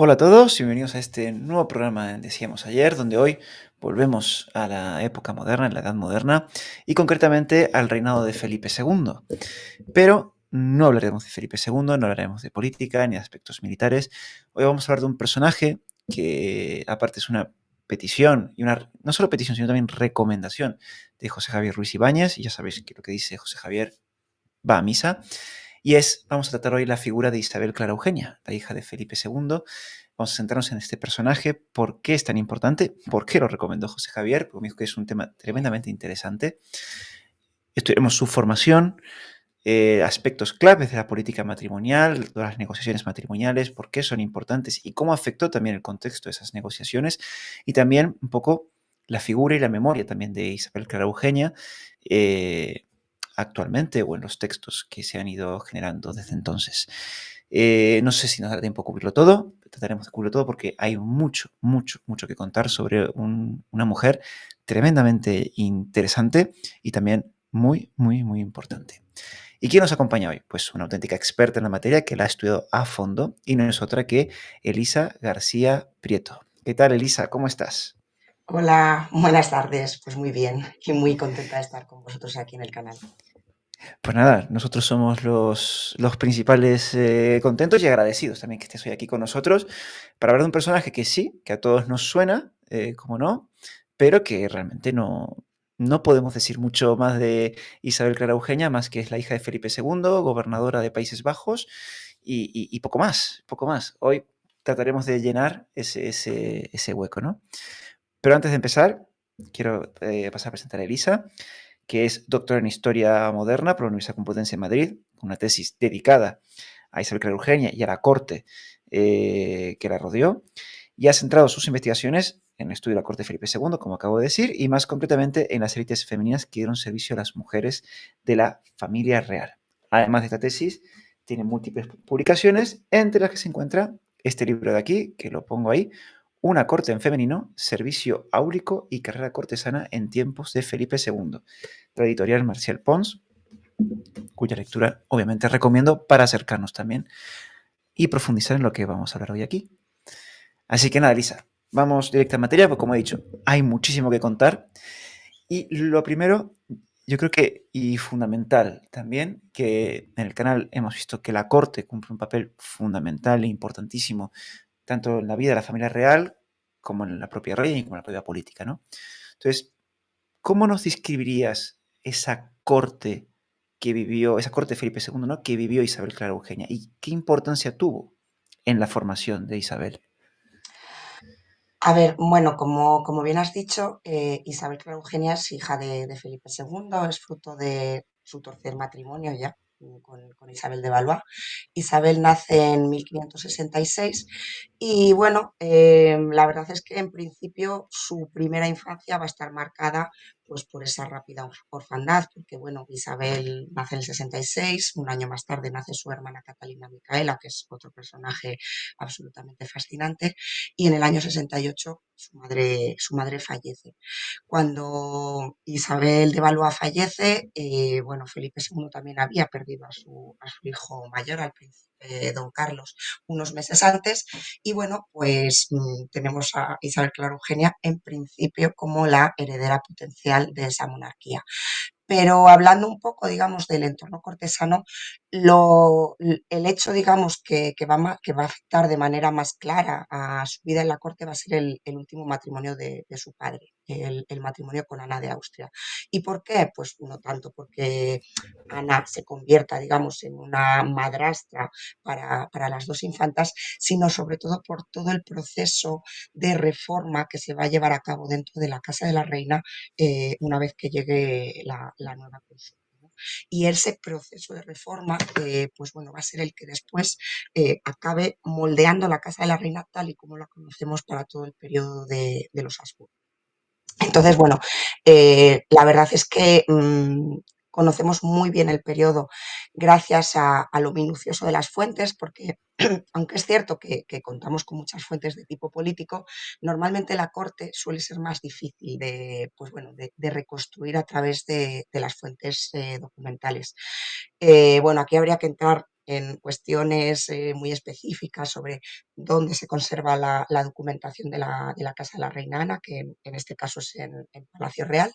Hola a todos y bienvenidos a este nuevo programa en Decíamos Ayer, donde hoy volvemos a la época moderna, la Edad Moderna, y concretamente al reinado de Felipe II. Pero no hablaremos de Felipe II, no hablaremos de política ni de aspectos militares. Hoy vamos a hablar de un personaje que aparte es una petición, y una, no solo petición, sino también recomendación de José Javier Ruiz Ibáñez, y ya sabéis que lo que dice José Javier va a misa. Vamos a tratar hoy la figura de Isabel Clara Eugenia, la hija de Felipe II. Vamos a centrarnos en este personaje, por qué es tan importante, por qué lo recomendó José Javier, porque me dijo que es un tema tremendamente interesante. Estudiaremos su formación, aspectos claves de la política matrimonial, de las negociaciones matrimoniales, por qué son importantes y cómo afectó también el contexto de esas negociaciones, y también un poco la figura y la memoria también de Isabel Clara Eugenia, eh, actualmente o en los textos que se han ido generando desde entonces. No sé si nos dará tiempo a cubrirlo todo, trataremos de cubrirlo todo porque hay mucho, mucho, mucho que contar sobre una mujer tremendamente interesante y también muy, muy, muy importante. ¿Y quién nos acompaña hoy? Pues una auténtica experta en la materia que la ha estudiado a fondo y no es otra que Elisa García Prieto. ¿Qué tal, Elisa? ¿Cómo estás? Hola, buenas tardes. Pues muy bien y muy contenta de estar con vosotros aquí en el canal. Pues nada, nosotros somos los principales contentos y agradecidos también que estés hoy aquí con nosotros para hablar de un personaje que sí, que a todos nos suena, como no, pero que realmente no podemos decir mucho más de Isabel Clara Eugenia, más que es la hija de Felipe II, gobernadora de Países Bajos, y poco más, poco más. Hoy trataremos de llenar ese hueco, ¿no? Pero antes de empezar, quiero pasar a presentar a Elisa, que es doctora en Historia Moderna por la Universidad Complutense de Madrid, con una tesis dedicada a Isabel Clara Eugenia y a la corte que la rodeó, y ha centrado sus investigaciones en el estudio de la corte de Felipe II, como acabo de decir, y más concretamente en las élites femeninas que dieron servicio a las mujeres de la familia real. Además de esta tesis, tiene múltiples publicaciones, entre las que se encuentra este libro de aquí, que lo pongo ahí, Una corte en femenino, servicio áulico y carrera cortesana en tiempos de Felipe II, la editorial Marcial Pons, cuya lectura obviamente recomiendo para acercarnos también y profundizar en lo que vamos a hablar hoy aquí. Así que nada, Lisa, vamos directa en materia, porque como he dicho, hay muchísimo que contar. Y lo primero, yo creo que, y fundamental también, que en el canal hemos visto que la corte cumple un papel fundamental e importantísimo, tanto en la vida de la familia real, como en la propia reina y como en la propia política, ¿no? Entonces, ¿cómo nos describirías esa corte que vivió, esa corte de Felipe II, ¿no? Que vivió Isabel Clara Eugenia y qué importancia tuvo en la formación de Isabel? A ver, bueno, como bien has dicho, Isabel Clara Eugenia es hija de Felipe II, es fruto de su tercer matrimonio ya con Isabel de Valois. Isabel nace en 1566 y bueno, la verdad es que en principio su primera infancia va a estar marcada pues por esa rápida orfandad, porque bueno, Isabel nace en el 66, un año más tarde nace su hermana Catalina Micaela, que es otro personaje absolutamente fascinante, y en el año 68 su madre fallece. Cuando Isabel de Valois fallece, bueno, Felipe II también había perdido a su hijo mayor, al príncipe don Carlos, unos meses antes, y bueno, pues tenemos a Isabel Clara Eugenia en principio como la heredera potencial de esa monarquía. Pero hablando un poco, digamos, del entorno cortesano, el hecho, digamos, que va a afectar de manera más clara a su vida en la corte va a ser el último matrimonio de su padre, el matrimonio con Ana de Austria. ¿Y por qué? Pues no tanto porque Ana se convierta, digamos, en una madrastra para las dos infantas, sino sobre todo por todo el proceso de reforma que se va a llevar a cabo dentro de la Casa de la Reina una vez que llegue la nueva consulta, ¿no? Y ese proceso de reforma, pues bueno, va a ser el que después acabe moldeando la Casa de la Reina tal y como la conocemos para todo el periodo de los Habsburgo. Entonces, bueno, la verdad es que conocemos muy bien el periodo gracias a lo minucioso de las fuentes, porque aunque es cierto que contamos con muchas fuentes de tipo político, normalmente la corte suele ser más difícil pues bueno, de reconstruir a través de las fuentes documentales. Bueno, aquí habría que entrar en cuestiones muy específicas sobre dónde se conserva la documentación de la Casa de la Reina Ana, que en este caso es en Palacio Real,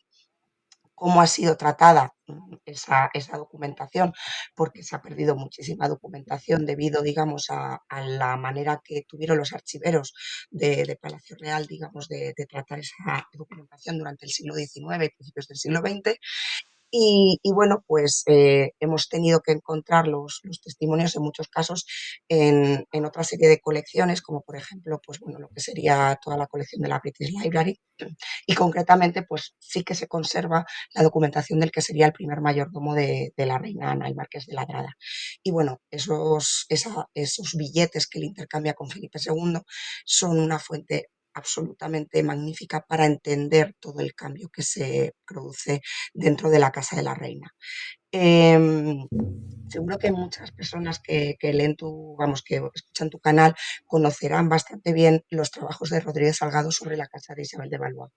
cómo ha sido tratada esa documentación, porque se ha perdido muchísima documentación debido, digamos, a la manera que tuvieron los archiveros de Palacio Real, digamos, de tratar esa documentación durante el siglo XIX y principios del siglo XX. Y bueno, pues hemos tenido que encontrar los testimonios en muchos casos en otra serie de colecciones, como por ejemplo, pues bueno, lo que sería toda la colección de la British Library, y concretamente, pues sí que se conserva la documentación del que sería el primer mayordomo de la reina Ana, el marqués de Ladrada. Y bueno, esos billetes que él intercambia con Felipe II son una fuente absolutamente magnífica para entender todo el cambio que se produce dentro de la Casa de la Reina. Eh, Seguro que muchas personas que leen tu, vamos, que escuchan tu canal conocerán bastante bien los trabajos de Rodríguez Salgado sobre la Casa de Isabel de Valois.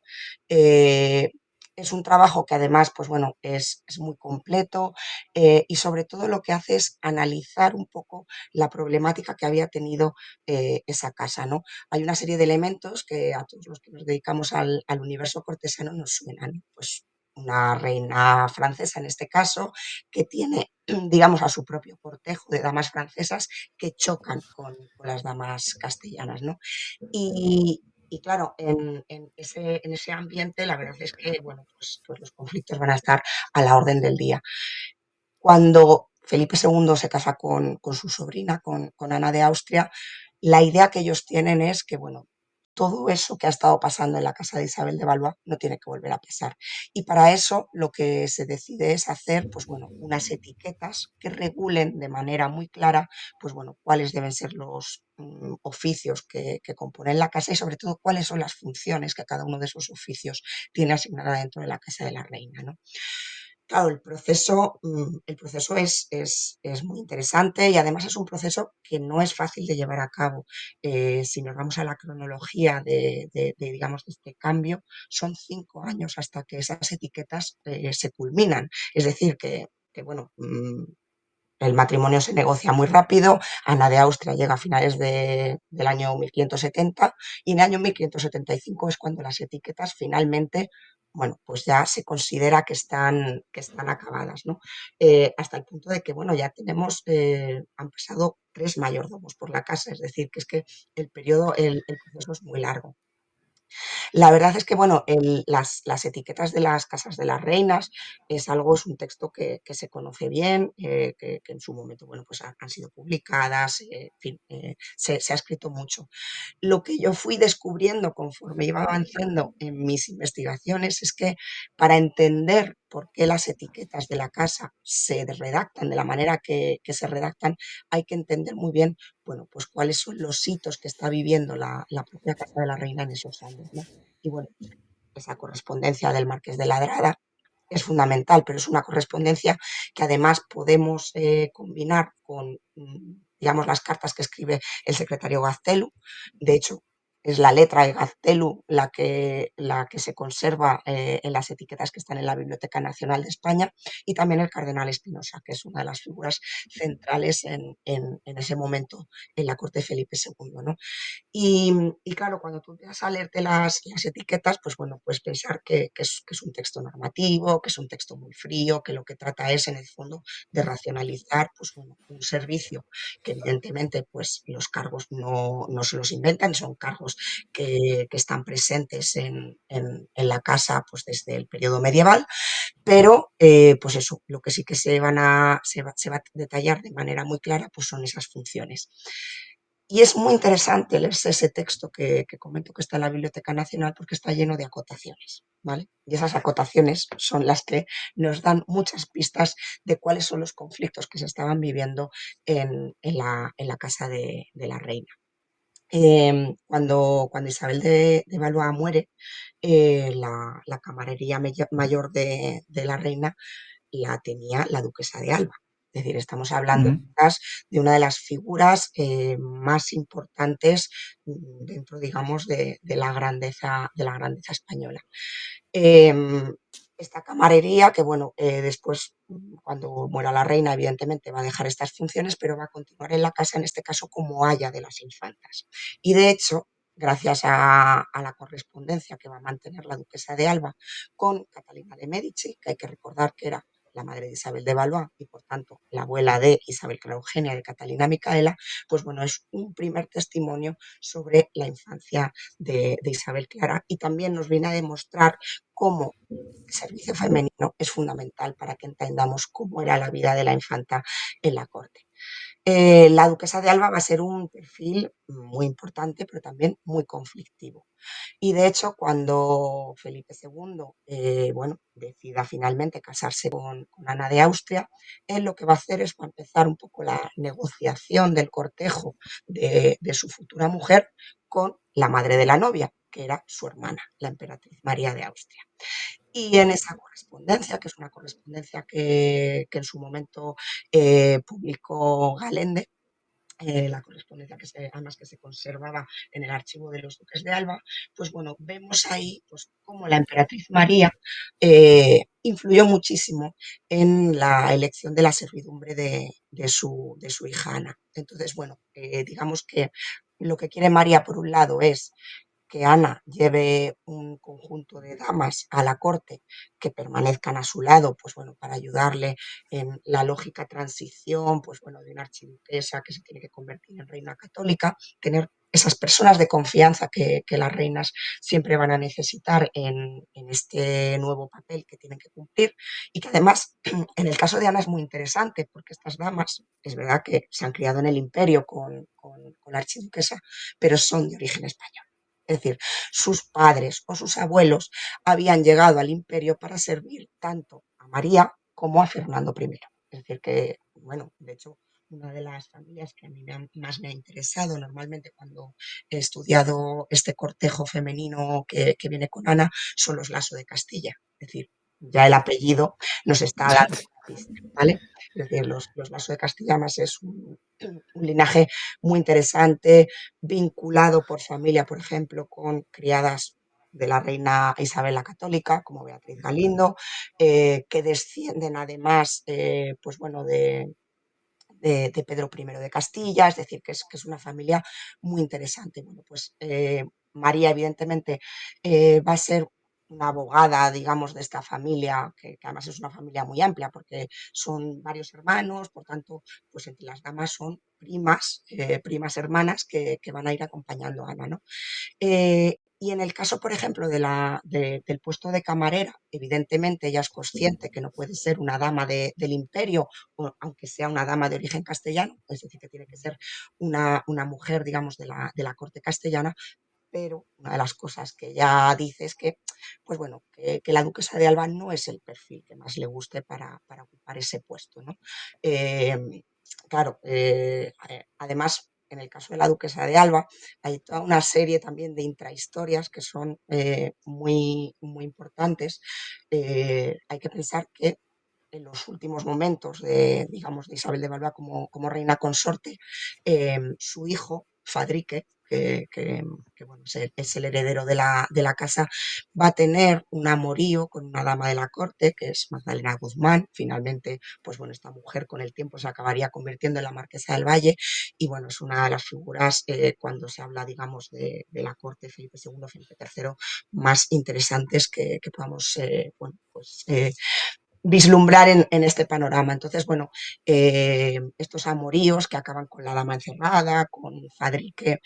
Eh, es un trabajo que además, pues bueno, es muy completo y sobre todo lo que hace es analizar un poco la problemática que había tenido esa casa, ¿no? Hay una serie de elementos que a todos los que nos dedicamos al universo cortesano nos suenan, pues una reina francesa en este caso, que tiene, digamos, a su propio cortejo de damas francesas que chocan con las damas castellanas, ¿no? Y claro, en ese ambiente la verdad es que, bueno, pues los conflictos van a estar a la orden del día. Cuando Felipe II se casa con su sobrina, con Ana de Austria, la idea que ellos tienen es que, bueno, todo eso que ha estado pasando en la casa de Isabel de Valois no tiene que volver a pasar. Y para eso lo que se decide es hacer, pues bueno, unas etiquetas que regulen de manera muy clara, pues bueno, cuáles deben ser los oficios que componen la casa y sobre todo cuáles son las funciones que cada uno de esos oficios tiene asignada dentro de la casa de la reina, ¿no? Claro, el proceso es muy interesante y además es un proceso que no es fácil de llevar a cabo. Si nos vamos a la cronología digamos, de este cambio, son 5 años hasta que esas etiquetas se culminan. Es decir, bueno, el matrimonio se negocia muy rápido. Ana de Austria llega a finales del año 1570 y en el año 1575 es cuando las etiquetas finalmente, bueno, pues ya se considera que están acabadas, ¿no? Hasta el punto de que, bueno, ya tenemos, han pasado 3 mayordomos por la casa, es decir, que es que el proceso es muy largo. La verdad es que, bueno, las etiquetas de las casas de las reinas es un texto que se conoce bien, que en su momento, bueno, pues han sido publicadas, en fin, se ha escrito mucho. Lo que yo fui descubriendo conforme iba avanzando en mis investigaciones es que para entender por qué las etiquetas de la casa se redactan de la manera que se redactan, hay que entender muy bien, bueno, pues cuáles son los hitos que está viviendo la propia Casa de la Reina en esos años, ¿no? Y bueno, esa correspondencia del Marqués de Ladrada es fundamental, pero es una correspondencia que además podemos combinar con, digamos, las cartas que escribe el secretario Gaztelu. De hecho, es la letra de Gaztelu la que se conserva en las etiquetas que están en la Biblioteca Nacional de España y también el cardenal Espinosa, que es una de las figuras centrales en ese momento en la corte de Felipe II, ¿no? Y claro, cuando tú empiezas a leerte las etiquetas, pues bueno, puedes pensar que es un texto normativo, que es un texto muy frío, que lo que trata es, en el fondo, de racionalizar, pues bueno, un servicio que evidentemente, pues los cargos no se los inventan, son cargos que están presentes en la casa, pues desde el periodo medieval, pero pues eso, lo que sí que se va a detallar de manera muy clara, pues son esas funciones. Y es muy interesante leerse ese texto que comento que está en la Biblioteca Nacional porque está lleno de acotaciones, ¿vale? Y esas acotaciones son las que nos dan muchas pistas de cuáles son los conflictos que se estaban viviendo en la casa de la reina. Cuando Isabel de Valois muere, la camarería mayor de la reina la tenía la duquesa de Alba. Es decir, estamos hablando Ujú. quizás de una de las figuras más importantes dentro, digamos, de la grandeza española. Eh, esta camarería, que bueno, después, cuando muera la reina, evidentemente va a dejar estas funciones, pero va a continuar en la casa, en este caso, como aya de las infantas. Y de hecho, gracias a la correspondencia que va a mantener la duquesa de Alba con Catalina de Medici, que hay que recordar que era la madre de Isabel de Valois y por tanto la abuela de Isabel Clara Eugenia de Catalina Micaela, pues bueno, es un primer testimonio sobre la infancia de Isabel Clara y también nos viene a demostrar cómo el servicio femenino es fundamental para que entendamos cómo era la vida de la infanta en la corte. La duquesa de Alba va a ser un perfil muy importante, pero también muy conflictivo. Y de hecho, cuando Felipe II, bueno, decida finalmente casarse con Ana de Austria, él lo que va a hacer es va a empezar un poco la negociación del cortejo de su futura mujer con la madre de la novia, que era su hermana, la emperatriz María de Austria. Y en esa correspondencia, que es una correspondencia que en su momento publicó Galende, la correspondencia además que se conservaba en el archivo de los duques de Alba, pues bueno, vemos ahí pues, cómo la emperatriz María influyó muchísimo en la elección de la servidumbre de su hija Ana. Entonces, bueno, digamos que lo que quiere María, por un lado, es que Ana lleve un conjunto de damas a la corte que permanezcan a su lado, pues bueno, para ayudarle en la lógica transición, pues bueno, de una archiduquesa que se tiene que convertir en reina católica, tener esas personas de confianza que las reinas siempre van a necesitar en este nuevo papel que tienen que cumplir y que además en el caso de Ana es muy interesante porque estas damas es verdad que se han criado en el imperio con la archiduquesa, pero son de origen español. Es decir, sus padres o sus abuelos habían llegado al imperio para servir tanto a María como a Fernando I. Es decir, que, bueno, de hecho, una de las familias que a mí más me ha interesado normalmente cuando he estudiado este cortejo femenino que viene con Ana son los Lasso de Castilla. Es decir, ya el apellido nos está dando una pista, ¿vale? Es decir, los Lasso de Castilla más es un linaje muy interesante, vinculado por familia, por ejemplo, con criadas de la reina Isabel la Católica, como Beatriz Galindo, que descienden además, pues bueno, de Pedro I de Castilla, es decir, que es una familia muy interesante. Bueno, pues María, evidentemente, va a ser una abogada, digamos, de esta familia, que además es una familia muy amplia, porque son varios hermanos, por tanto, pues entre las damas son primas hermanas que van a ir acompañando a Ana, ¿no? Y en el caso, por ejemplo, del puesto de camarera, evidentemente ella es consciente que no puede ser una dama del imperio, aunque sea una dama de origen castellano, es decir, que tiene que ser una mujer, digamos, de la corte castellana, pero una de las cosas que ella dice es que, pues bueno, que la duquesa de Alba no es el perfil que más le guste para ocupar ese puesto, ¿no? Claro, además, en el caso de la duquesa de Alba, hay toda una serie también de intrahistorias que son muy, muy importantes. Hay que pensar que en los últimos momentos digamos, de Isabel de Valois como reina consorte, su hijo, Fadrique, que, bueno, es el heredero de la casa, va a tener un amorío con una dama de la corte, que es Magdalena Guzmán. Finalmente, pues bueno, esta mujer con el tiempo se acabaría convirtiendo en la Marquesa del Valle y bueno, es una de las figuras cuando se habla, digamos, de la corte Felipe II, Felipe III, más interesantes que podamos, bueno, pues vislumbrar en este panorama. Entonces, bueno, estos amoríos que acaban con la dama encerrada, con Fadrique,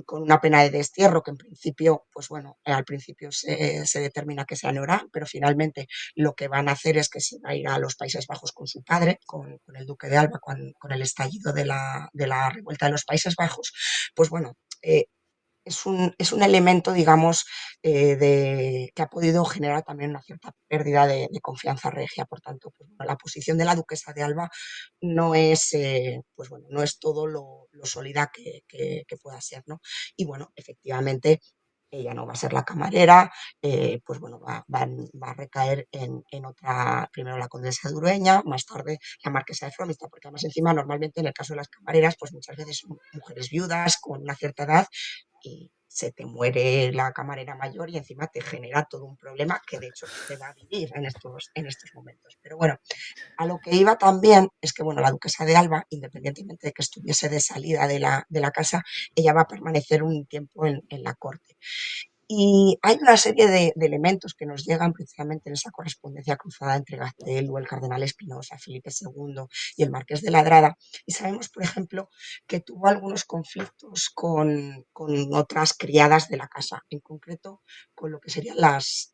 con una pena de destierro que en principio, pues bueno, al principio se determina que sea Neorá, pero finalmente lo que van a hacer es que se va a ir a los Países Bajos con su padre, con el duque de Alba, con el estallido de la revuelta de los Países Bajos, pues bueno, es un elemento, digamos, que ha podido generar también una cierta pérdida de confianza regia. Por tanto, pues, bueno, la posición de la duquesa de Alba no es, pues, bueno, no es todo lo sólida que pueda ser, ¿no? Y bueno, efectivamente, ella no va a ser la camarera, pues bueno, va a recaer en otra, primero la condesa de Urueña, más tarde la marquesa de Fromista, porque además encima normalmente en el caso de las camareras, pues muchas veces son mujeres viudas con una cierta edad y se te muere la camarera mayor y encima te genera todo un problema que de hecho se va a vivir en estos momentos. Pero bueno, a lo que iba también es que, bueno, la duquesa de Alba, independientemente de que estuviese de salida de la casa, ella va a permanecer un tiempo en la corte. Y hay una serie de elementos que nos llegan precisamente en esa correspondencia cruzada entre Gaztelu, el cardenal Espinosa, Felipe II y el marqués de Ladrada. Y sabemos, por ejemplo, que tuvo algunos conflictos con otras criadas de la casa, en concreto con lo que serían las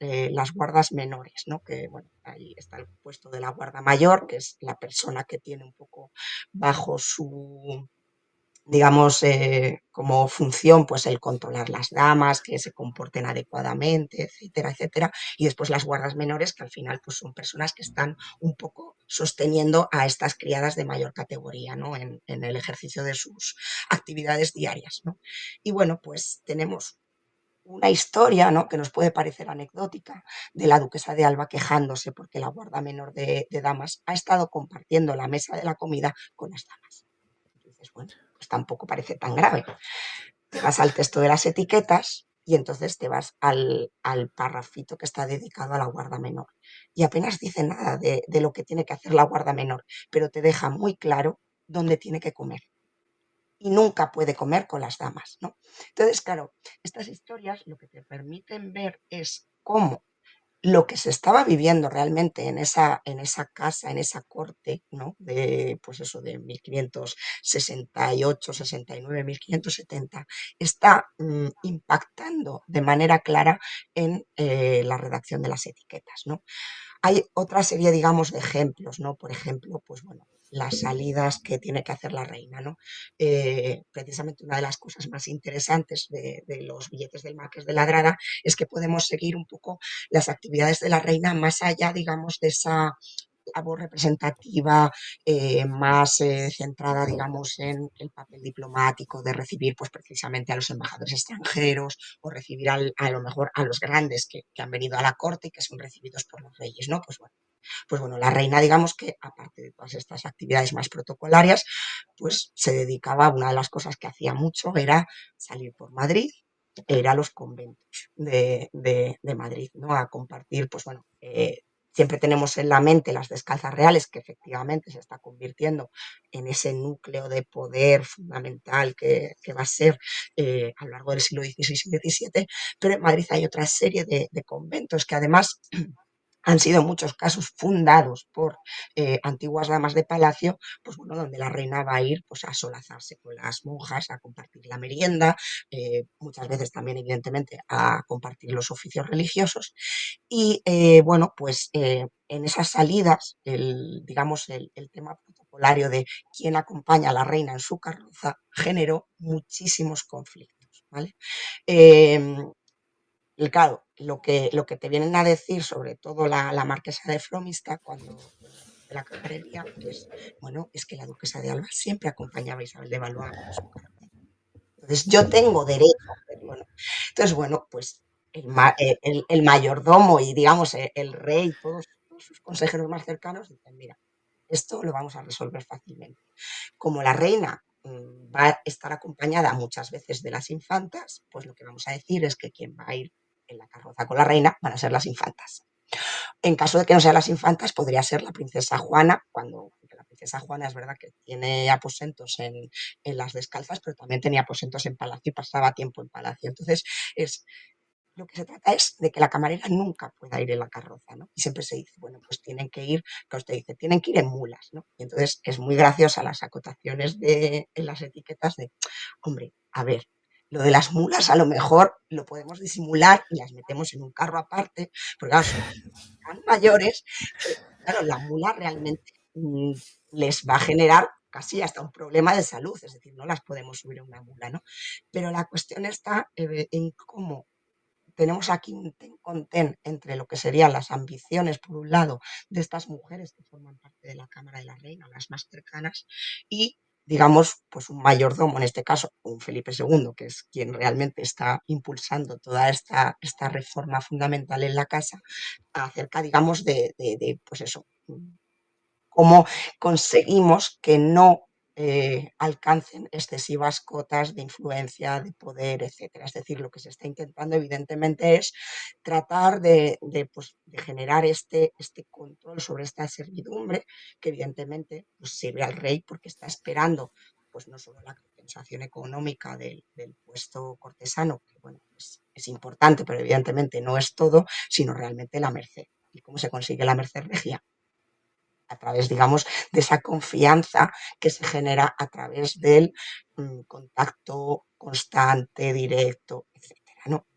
guardas menores, ¿no? Que, bueno, ahí está el puesto de la guarda mayor, que es la persona que tiene un poco bajo su, digamos, como función, pues el controlar las damas, que se comporten adecuadamente, etcétera, etcétera. Y después las guardas menores, que al final pues son personas que están un poco sosteniendo a estas criadas de mayor categoría, ¿no? En el ejercicio de sus actividades diarias, ¿no? Y bueno, pues tenemos una historia, ¿no? Que nos puede parecer anecdótica, de la duquesa de Alba quejándose porque la guarda menor de damas ha estado compartiendo la mesa de la comida con las damas. Entonces, bueno, pues tampoco parece tan grave. Te vas al texto de las etiquetas y entonces te vas al parrafito que está dedicado a la guarda menor. Y apenas dice nada de lo que tiene que hacer la guarda menor, pero te deja muy claro dónde tiene que comer. Y nunca puede comer con las damas, ¿no? Entonces, claro, estas historias lo que te permiten ver es cómo lo que se estaba viviendo realmente en esa casa, en esa corte, ¿no? De, pues eso, de 1568, 69, 1570, está impactando de manera clara en la redacción de las etiquetas, ¿no? Hay otra serie, digamos, de ejemplos, ¿no? Por ejemplo, pues bueno, las salidas que tiene que hacer la reina, ¿no? Precisamente una de las cosas más interesantes de los billetes del Marqués de Ladrada es que podemos seguir un poco las actividades de la reina más allá, digamos, de esa labor representativa más centrada, digamos, en el papel diplomático de recibir, pues precisamente a los embajadores extranjeros o recibir a lo mejor a los grandes que han venido a la corte y que son recibidos por los reyes, ¿no? Pues bueno, la reina, digamos que aparte de todas estas actividades más protocolarias, pues se dedicaba, una de las cosas que hacía mucho era salir por Madrid, ir a los conventos de Madrid, ¿no? A compartir, pues bueno, siempre tenemos en la mente las descalzas reales, que efectivamente se está convirtiendo en ese núcleo de poder fundamental que va a ser a lo largo del siglo XVI y XVII, pero en Madrid hay otra serie de conventos que además han sido en muchos casos fundados por antiguas damas de palacio, pues bueno, donde la reina va a ir pues, a solazarse con las monjas, a compartir la merienda, muchas veces también, evidentemente, a compartir los oficios religiosos. Y bueno, pues en esas salidas, digamos, el tema protocolario de quién acompaña a la reina en su carroza generó muchísimos conflictos, ¿vale? Eh, y claro, lo que te vienen a decir, sobre todo la marquesa de Fromista, cuando de la camarería, es, bueno, es que la duquesa de Alba siempre acompañaba a Isabel de Valois en su carta. Entonces, yo tengo derecho a hacerlo, ¿no? Entonces, bueno, pues el mayordomo y, digamos, el rey, todos sus consejeros más cercanos dicen, mira, esto lo vamos a resolver fácilmente. Como la reina va a estar acompañada muchas veces de las infantas, pues lo que vamos a decir es que quien va a ir en la carroza con la reina van a ser las infantas. En caso de que no sean las infantas, podría ser la princesa Juana, porque la princesa Juana es verdad que tiene aposentos en las descalzas, pero también tenía aposentos en palacio y pasaba tiempo en palacio. Entonces, es, lo que se trata es de que la camarera nunca pueda ir en la carroza, ¿no? Y siempre se dice, bueno, pues tienen que ir, que usted dice, tienen que ir en mulas, ¿no? Y entonces es muy graciosa las acotaciones en las etiquetas de, hombre, a ver, lo de las mulas a lo mejor lo podemos disimular y las metemos en un carro aparte, porque claro, son tan mayores que, claro, la mula realmente les va a generar casi hasta un problema de salud, es decir, no las podemos subir a una mula, ¿no? Pero la cuestión está en cómo tenemos aquí un ten con ten entre lo que serían las ambiciones, por un lado, de estas mujeres que forman parte de la Cámara de la Reina, las más cercanas, y digamos, pues un mayordomo, en este caso, un Felipe II, que es quien realmente está impulsando toda esta reforma fundamental en la casa, acerca, digamos, pues eso, cómo conseguimos que no alcancen excesivas cotas de influencia, de poder, etcétera. Es decir, lo que se está intentando, evidentemente, es tratar pues, de generar este control sobre esta servidumbre, que evidentemente pues, sirve al rey porque está esperando pues no solo la compensación económica del puesto cortesano, que bueno, es importante, pero evidentemente no es todo, sino realmente la merced. ¿Y cómo se consigue la merced regia? A través, digamos, de esa confianza que se genera a través del contacto constante, directo, etcétera, ¿no?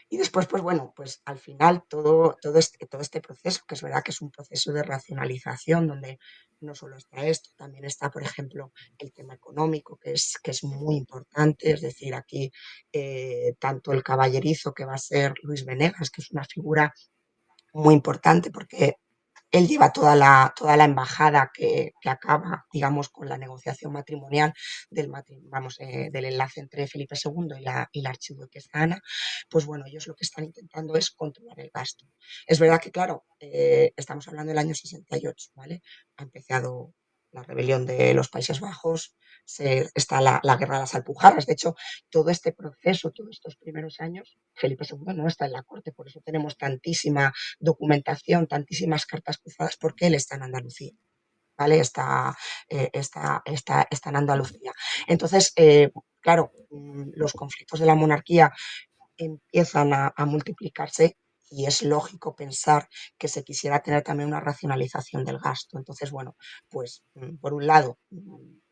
Y después, pues bueno, pues al final todo este proceso, que es verdad que es un proceso de racionalización, donde no solo está esto, también está, por ejemplo, el tema económico, que es muy importante, es decir, aquí tanto el caballerizo que va a ser Luis Venegas, que es una figura muy importante porque él lleva toda la embajada que acaba, digamos, con la negociación matrimonial del enlace entre Felipe II y la archiduquesa Ana. Pues bueno, ellos lo que están intentando es controlar el gasto. Es verdad que, claro, estamos hablando del año 68, ¿vale? Ha empezado la rebelión de los Países Bajos, está la guerra de las Alpujarras. De hecho, todo este proceso, todos estos primeros años, Felipe II no está en la corte, por eso tenemos tantísima documentación, tantísimas cartas cruzadas, porque él está en Andalucía. ¿Vale? Está en Andalucía. Entonces, claro, los conflictos de la monarquía empiezan a multiplicarse y es lógico pensar que se quisiera tener también una racionalización del gasto. Entonces, bueno, pues por un lado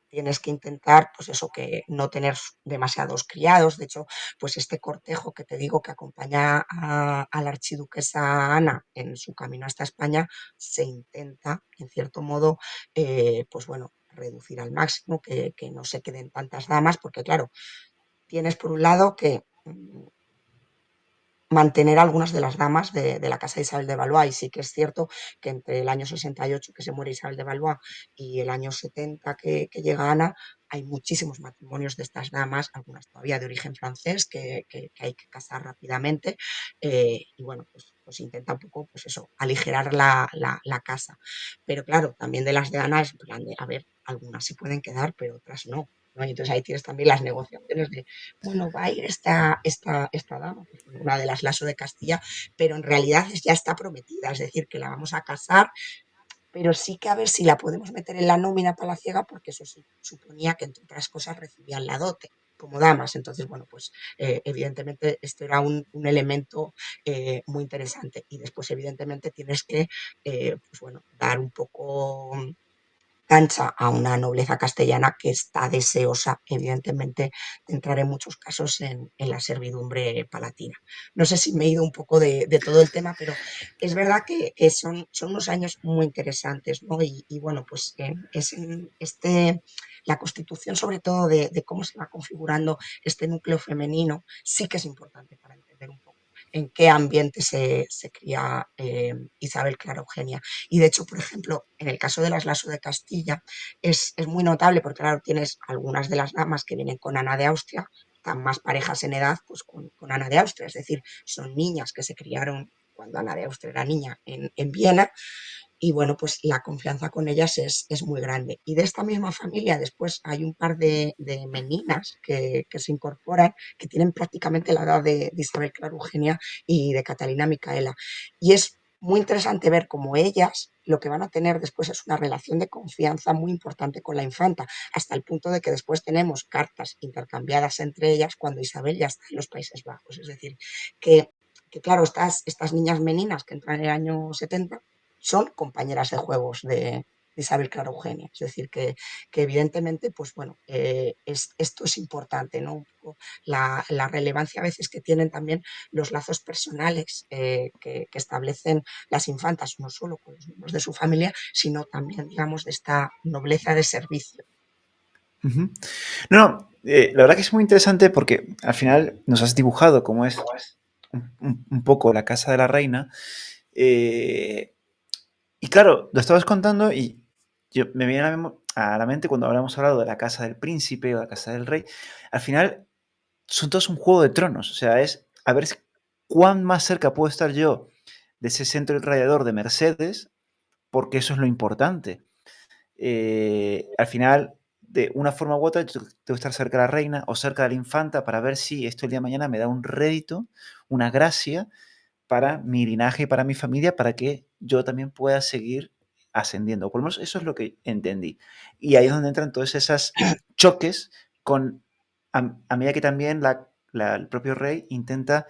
tienes que intentar, pues eso, que no tener demasiados criados. De hecho, pues este cortejo que te digo que acompaña a la archiduquesa Ana en su camino hasta España, se intenta, en cierto modo, pues bueno, reducir al máximo, que no se queden tantas damas, porque claro, tienes por un lado que mantener a algunas de las damas de la casa de Isabel de Valois. Y sí que es cierto que entre el año 68 que se muere Isabel de Valois y el año 70 que llega Ana, hay muchísimos matrimonios de estas damas, algunas todavía de origen francés, que hay que casar rápidamente. Y bueno, pues intenta un poco, pues eso, aligerar la casa. Pero claro, también de las de Ana es en plan de, a ver, algunas se pueden quedar, pero otras no. ¿No? Y entonces ahí tienes también las negociaciones de bueno, va a ir esta dama, que fue una de las Lasso de Castilla, pero en realidad ya está prometida, es decir, que la vamos a casar, pero sí que a ver si la podemos meter en la nómina palaciega, porque eso sí, suponía que, entre otras cosas, recibían la dote como damas. Entonces, bueno, pues evidentemente esto era un elemento muy interesante. Y después, evidentemente, tienes que, pues bueno, dar un poco cancha a una nobleza castellana que está deseosa, evidentemente, de entrar en muchos casos en la servidumbre palatina. No sé si me he ido un poco de todo el tema, pero es verdad que son unos años muy interesantes, ¿no? Y bueno, pues es en la constitución, sobre todo, de cómo se va configurando este núcleo femenino, sí que es importante para entender un poco en qué ambiente se cría Isabel Clara Eugenia. Y de hecho, por ejemplo, en el caso de las Lasso de Castilla, es muy notable porque, claro, tienes algunas de las damas que vienen con Ana de Austria, están más parejas en edad pues, con Ana de Austria, es decir, son niñas que se criaron cuando Ana de Austria era niña en Viena, y bueno, pues la confianza con ellas es muy grande. Y de esta misma familia después hay un par de meninas que se incorporan, que tienen prácticamente la edad de Isabel Clara Eugenia y de Catalina Micaela. Y es muy interesante ver cómo ellas lo que van a tener después es una relación de confianza muy importante con la infanta, hasta el punto de que después tenemos cartas intercambiadas entre ellas cuando Isabel ya está en los Países Bajos. Es decir, que, que claro, estas niñas meninas que entran en el año 70 son compañeras de juegos de Isabel Clara Eugenia. Es decir, que evidentemente, pues bueno, esto es importante, ¿no? Un poco la relevancia a veces que tienen también los lazos personales que establecen las infantas, no solo con los miembros de su familia, sino también, digamos, de esta nobleza de servicio. Ujú. No, no, la verdad que es muy interesante porque al final nos has dibujado cómo es un poco la casa de la reina. eh, y claro, lo estabas contando y me viene a la mente cuando hablamos hablado de la casa del príncipe o la casa del rey. Al final son todos un juego de tronos. O sea, es a ver cuán más cerca puedo estar yo de ese centro radiador de Mercedes, porque eso es lo importante. Al final de una forma u otra, tengo que estar cerca de la reina o cerca de la infanta para ver si esto el día de mañana me da un rédito, una gracia para mi linaje y para mi familia, para que yo también pueda seguir ascendiendo. O por lo menos eso es lo que entendí. Y ahí es donde entran todos esos choques con, a medida que también el propio rey intenta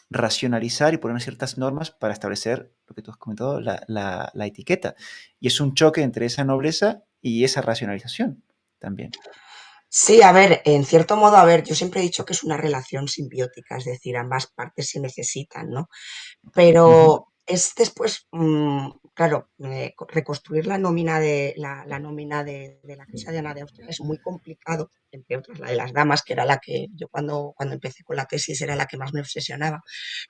racionalizar y poner ciertas normas para establecer lo que tú has comentado, la etiqueta. Y es un choque entre esa nobleza y esa racionalización también. Sí, a ver, en cierto modo, a ver, yo siempre he dicho que es una relación simbiótica, es decir, ambas partes se necesitan, ¿no? Ujú. Pero es después, claro, reconstruir la nómina de la Casa de Ana de Austria es muy complicado, entre otras la de las damas, que era la que yo cuando empecé con la tesis era la que más me obsesionaba,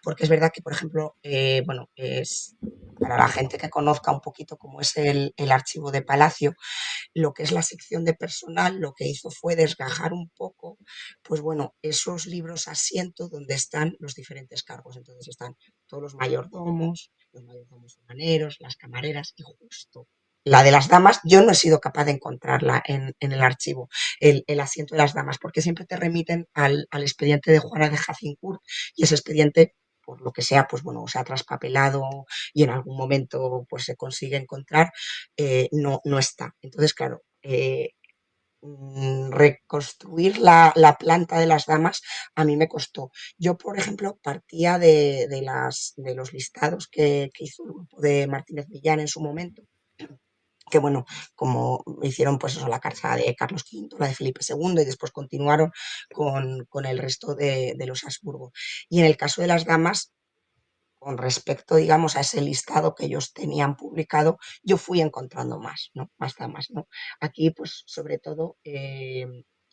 porque es verdad que, por ejemplo, bueno, es para la gente que conozca un poquito cómo es el archivo de Palacio, lo que es la sección de personal, lo que hizo fue desgajar un poco, pues bueno, esos libros asiento donde están los diferentes cargos. Entonces están todos los mayordomos humaneros, las camareras y justo la de las damas, yo no he sido capaz de encontrarla en el archivo, el asiento de las damas, porque siempre te remiten al expediente de Juana de Jacincourt y ese expediente por lo que sea, pues bueno, se ha traspapelado y en algún momento pues se consigue encontrar, no está. Entonces, claro, reconstruir la planta de las damas a mí me costó. Yo, por ejemplo, partía de los listados que hizo el grupo de Martínez Millán en su momento, que bueno, como hicieron pues eso, la carta de Carlos V, la de Felipe II y después continuaron con el resto de los Habsburgo. Y en el caso de las damas, con respecto, digamos, a ese listado que ellos tenían publicado, yo fui encontrando más, ¿no? Más damas, ¿no? Aquí, pues, sobre todo,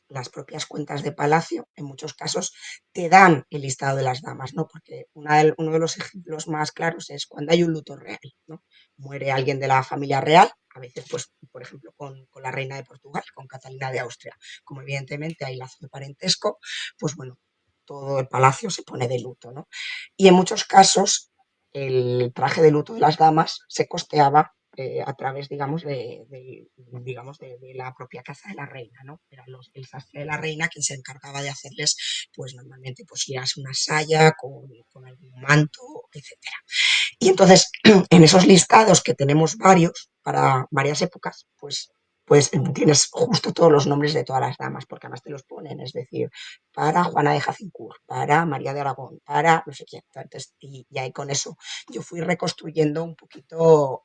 las propias cuentas de Palacio, en muchos casos, te dan el listado de las damas, ¿no? Porque uno de los ejemplos más claros es cuando hay un luto real, ¿no? Muere alguien de la familia real, a veces, pues, por ejemplo, con la reina de Portugal, con Catalina de Austria, como evidentemente hay lazo de parentesco, pues bueno, todo el palacio se pone de luto, ¿no? Y en muchos casos el traje de luto de las damas se costeaba a través, digamos, de la propia casa de la reina, ¿no? Era el sastre de la reina quien se encargaba de hacerles, pues normalmente, pues ir a una saya con algún manto, etcétera. Y entonces, en esos listados que tenemos varios para varias épocas, pues tienes justo todos los nombres de todas las damas, porque además te los ponen, es decir, para Juana de Jacincourt, para María de Aragón, para no sé quién. Entonces, y ahí con eso yo fui reconstruyendo un poquito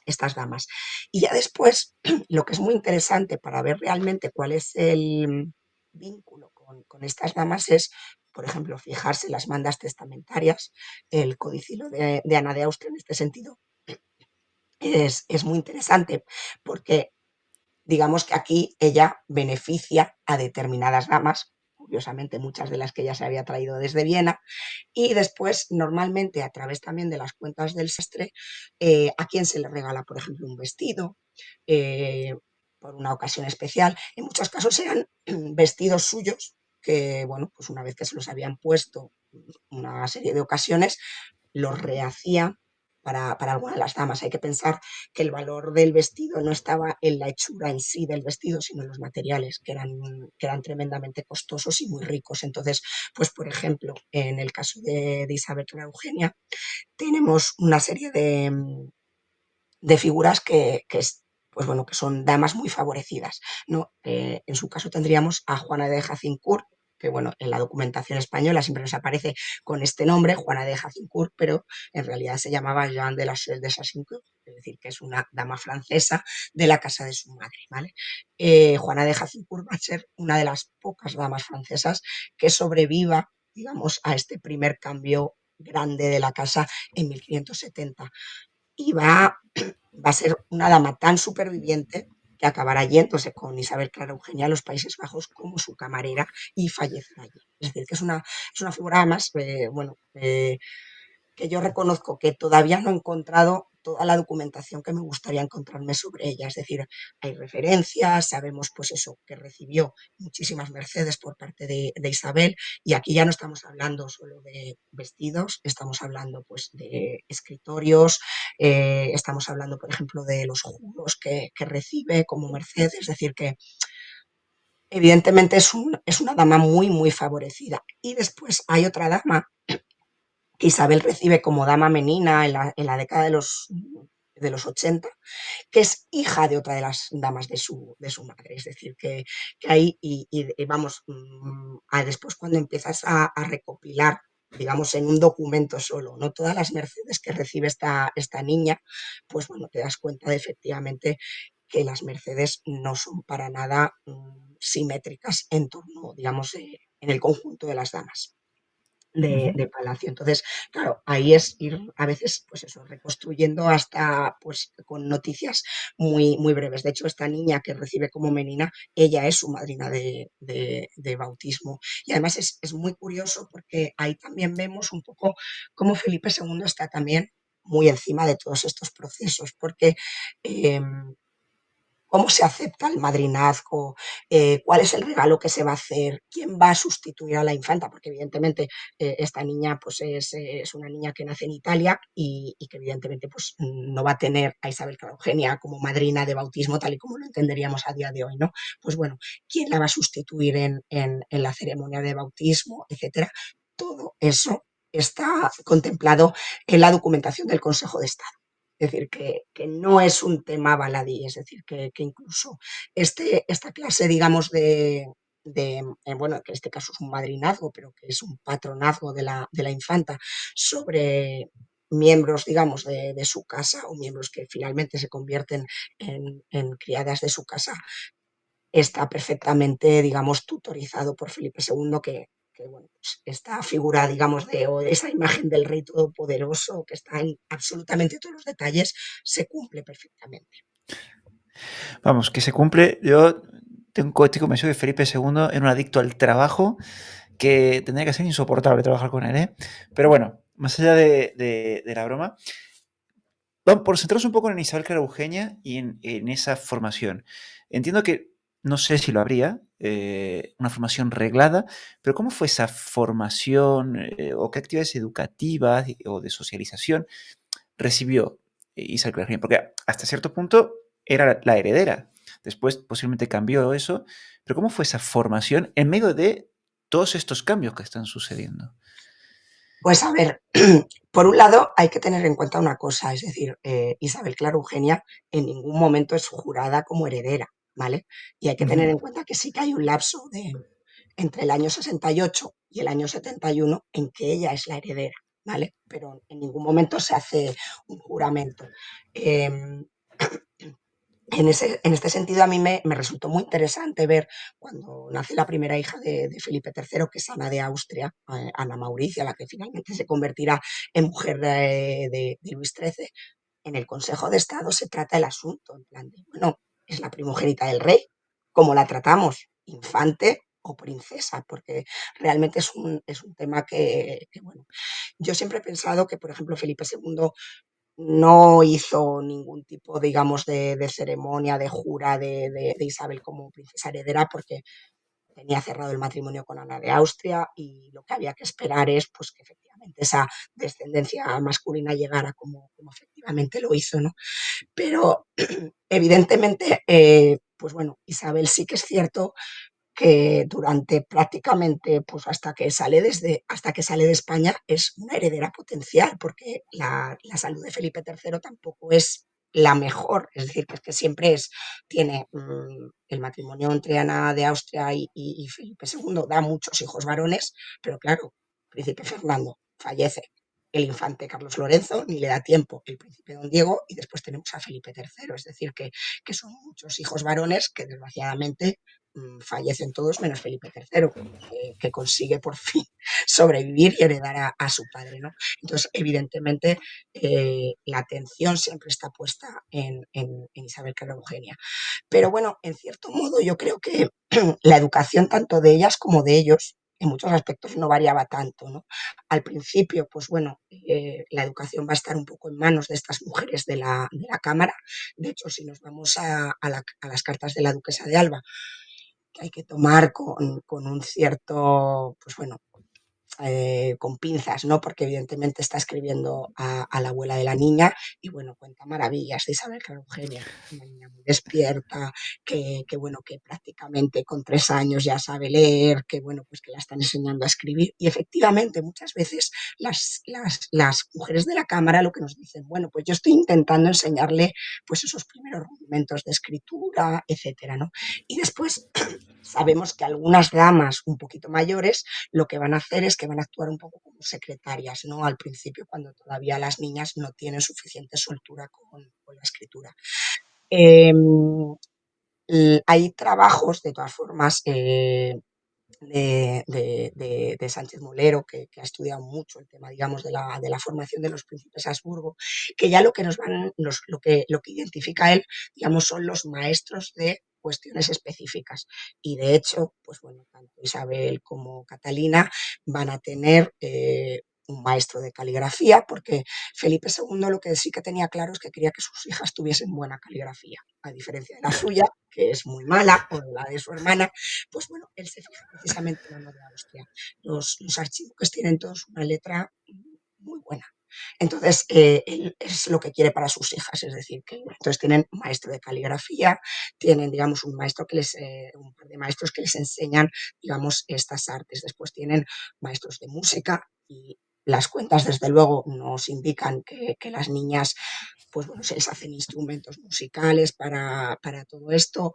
estas damas. Y ya después, lo que es muy interesante para ver realmente cuál es el vínculo con estas damas es, por ejemplo, fijarse en las mandas testamentarias, el codicilo de Ana de Austria en este sentido es muy interesante porque digamos que aquí ella beneficia a determinadas damas, curiosamente muchas de las que ella se había traído desde Viena, y después normalmente a través también de las cuentas del sastre, a quien se le regala, por ejemplo, un vestido. eh, por una ocasión especial. En muchos casos eran vestidos suyos que, bueno, pues una vez que se los habían puesto una serie de ocasiones, los rehacía para alguna de las damas. Hay que pensar que el valor del vestido no estaba en la hechura en sí del vestido, sino en los materiales, que eran tremendamente costosos y muy ricos. Entonces, pues por ejemplo, en el caso de Isabel Clara Eugenia, tenemos una serie de figuras pues bueno, que son damas muy favorecidas, ¿no? En su caso tendríamos a Juana de Jacincourt, que bueno, en la documentación española siempre nos aparece con este nombre, Juana de Jacincourt, pero en realidad se llamaba Jeanne de la Selle de Jacincourt, es decir, que es una dama francesa de la casa de su madre, ¿vale? Juana de Jacincourt va a ser una de las pocas damas francesas que sobreviva, digamos, a este primer cambio grande de la casa en 1570 y va a ser una dama tan superviviente que acabará yéndose con Isabel Clara Eugenia a los Países Bajos como su camarera y fallecerá allí. Es decir, que es una figura además, bueno, que yo reconozco que todavía no he encontrado toda la documentación que me gustaría encontrarme sobre ella. Es decir, hay referencias, sabemos pues eso, que recibió muchísimas mercedes por parte de Isabel y aquí ya no estamos hablando solo de vestidos, estamos hablando pues de escritorios, estamos hablando por ejemplo de los juros que recibe como merced, es decir, que evidentemente es una dama muy, muy favorecida. Y después hay otra dama que Isabel recibe como dama menina en la década de los 80, que es hija de otra de las damas de su madre. Es decir, que ahí, y vamos, después cuando empiezas a recopilar, digamos, en un documento solo, ¿no? Todas las mercedes que recibe esta niña, pues bueno, te das cuenta de efectivamente que las mercedes no son para nada simétricas en torno, digamos, en el conjunto de las damas Ujú. de Palacio. Entonces, claro, ahí es ir a veces, pues eso, reconstruyendo hasta, pues, con noticias muy, muy breves. De hecho, esta niña que recibe como menina, ella es su madrina de bautismo. Y además es muy curioso porque ahí también vemos un poco cómo Felipe II está también muy encima de todos estos procesos, porque eh, cómo se acepta el madrinazgo, cuál es el regalo que se va a hacer, quién va a sustituir a la infanta, porque evidentemente esta niña pues es, una niña que nace en Italia y que evidentemente pues no va a tener a Isabel Clara Eugenia como madrina de bautismo tal y como lo entenderíamos a día de hoy, ¿no? Pues bueno, ¿quién la va a sustituir en la ceremonia de bautismo, etcétera? Todo eso está contemplado en la documentación del Consejo de Estado. Es decir, que no es un tema baladí, es decir, que incluso esta clase, digamos, bueno, que en este caso es un madrinazgo, pero que es un patronazgo de la infanta sobre miembros, digamos, de su casa o miembros que finalmente se convierten en criadas de su casa, está perfectamente, digamos, tutorizado por Felipe II, que bueno, pues esta figura, digamos, o esa imagen del rey todopoderoso que está en absolutamente todos los detalles, se cumple perfectamente. Vamos, que se cumple. Yo estoy convencido que Felipe II era un adicto al trabajo que tendría que ser insoportable trabajar con él, ¿eh? Pero bueno, más allá de la broma, vamos, por centrarnos un poco en Isabel Clara Eugenia y en esa formación. Entiendo que, no sé si lo habría, una formación reglada, pero ¿cómo fue esa formación o qué actividades educativas o de socialización recibió Isabel Clara Eugenia? Porque hasta cierto punto era la heredera. Después posiblemente cambió eso, pero ¿cómo fue esa formación en medio de todos estos cambios que están sucediendo? Pues a ver, por un lado hay que tener en cuenta una cosa, es decir, Isabel Clara Eugenia en ningún momento es jurada como heredera, ¿vale? Y hay que tener Ujú. en cuenta que sí que hay un lapso entre el año 68 y el año 71 en que ella es la heredera, ¿vale? Pero en ningún momento se hace un juramento. Eh, en este sentido, a mí me resultó muy interesante ver cuando nace la primera hija de Felipe III, que es Ana de Austria, Ana Mauricia, la que finalmente se convertirá en mujer de Luis XIII. En el Consejo de Estado se trata el asunto, en plan de, bueno, es la primogénita del rey, ¿cómo la tratamos? ¿Infante o princesa? Porque realmente es un tema bueno, yo siempre he pensado que, por ejemplo, Felipe II no hizo ningún tipo, digamos, de ceremonia, de jura de Isabel como princesa heredera, porque tenía cerrado el matrimonio con Ana de Austria y lo que había que esperar es pues, que efectivamente esa descendencia masculina llegara como efectivamente lo hizo, ¿no? Pero evidentemente, pues bueno, Isabel sí que es cierto que durante prácticamente pues hasta que sale de España es una heredera potencial, porque la salud de Felipe III tampoco es la mejor, es decir, que siempre tiene el matrimonio entre Ana de Austria y Felipe II da muchos hijos varones, pero claro, Príncipe Fernando fallece, el infante Carlos Lorenzo ni le da tiempo, el príncipe Don Diego, y después tenemos a Felipe III, es decir, que son muchos hijos varones que desgraciadamente fallecen todos menos Felipe III, que consigue por fin sobrevivir y heredar a su padre, ¿no? Entonces, evidentemente, la atención siempre está puesta en Isabel Clara Eugenia. Pero bueno, en cierto modo, yo creo que la educación tanto de ellas como de ellos en muchos aspectos no variaba tanto, ¿no? Al principio, pues bueno, la educación va a estar un poco en manos de estas mujeres de la Cámara. De hecho, si nos vamos a las cartas de la duquesa de Alba, que hay que tomar con un cierto, pues bueno, con pinzas, ¿no? Porque evidentemente está escribiendo a la abuela de la niña y bueno, cuenta maravillas de Isabel Clara Eugenia, una niña muy despierta, bueno, que prácticamente con 3 años ya sabe leer, que bueno, pues que la están enseñando a escribir. Y efectivamente, muchas veces las mujeres de la cámara lo que nos dicen, bueno, pues yo estoy intentando enseñarle pues esos primeros rudimentos de escritura, etcétera, ¿no? Y después sabemos que algunas damas un poquito mayores lo que van a hacer es que van a actuar un poco como secretarias, ¿no? Al principio, cuando todavía las niñas no tienen suficiente soltura con la escritura. Eh, Hay trabajos, de todas formas, de Sánchez Molero, que ha estudiado mucho el tema, digamos, de la formación de los príncipes Habsburgo, que ya lo que nos van, lo que identifica él, digamos, son los maestros de cuestiones específicas. Y de hecho, pues bueno, tanto Isabel como Catalina van a tener un maestro de caligrafía, porque Felipe II lo que sí que tenía claro es que quería que sus hijas tuviesen buena caligrafía, a diferencia de la suya, que es muy mala, o de la de su hermana. Pues bueno, él se fija precisamente en la novela Austria. Los archiduques tienen todos una letra muy buena. Entonces, él es lo que quiere para sus hijas, es decir, que entonces tienen maestro de caligrafía, tienen, digamos, un par de maestros que les enseñan, digamos, estas artes. Después tienen maestros de música y las cuentas, desde luego, nos indican que las niñas, pues bueno, se les hacen instrumentos musicales para todo esto,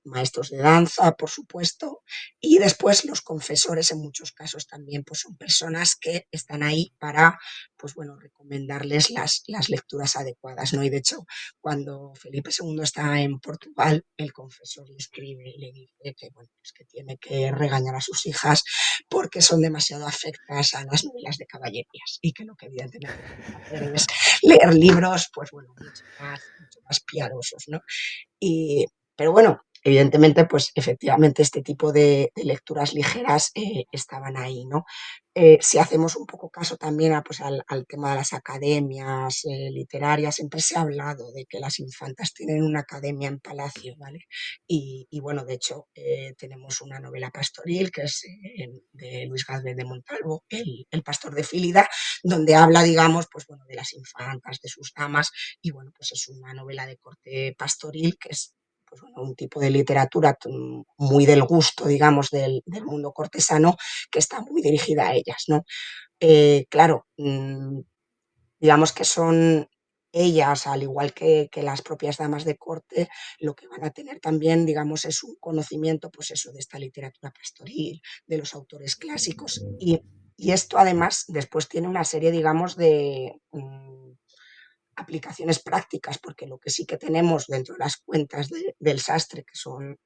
maestros de danza, por supuesto, y después los confesores en muchos casos también pues son personas que están ahí para, pues bueno, recomendarles las lecturas adecuadas, ¿no? Y de hecho, cuando Felipe II está en Portugal, el confesor le escribe y le dice que, bueno, pues que tiene que regañar a sus hijas porque son demasiado afectas a las novelas de caballerías y que lo que evidentemente tienen que hacer es leer libros, pues bueno, mucho más piadosos, ¿no? Y, pero bueno, evidentemente, pues efectivamente este tipo de lecturas ligeras estaban ahí, ¿no? Si hacemos un poco caso también pues al tema de las academias literarias, siempre se ha hablado de que las infantas tienen una academia en Palacio, ¿vale? Y bueno, de hecho, tenemos una novela pastoril que es de Luis Gálvez de Montalvo, el pastor de Fílida, donde habla, digamos, pues bueno, de las infantas, de sus damas, y bueno, pues es una novela de corte pastoril que es pues bueno, un tipo de literatura muy del gusto, digamos, del mundo cortesano, que está muy dirigida a ellas, ¿no? Claro, digamos que son ellas, al igual que las propias damas de corte, lo que van a tener también, digamos, es un conocimiento, pues eso, de esta literatura pastoril, de los autores clásicos, y esto además después tiene una serie, digamos, de aplicaciones prácticas, porque lo que sí que tenemos dentro de las cuentas del sastre, que son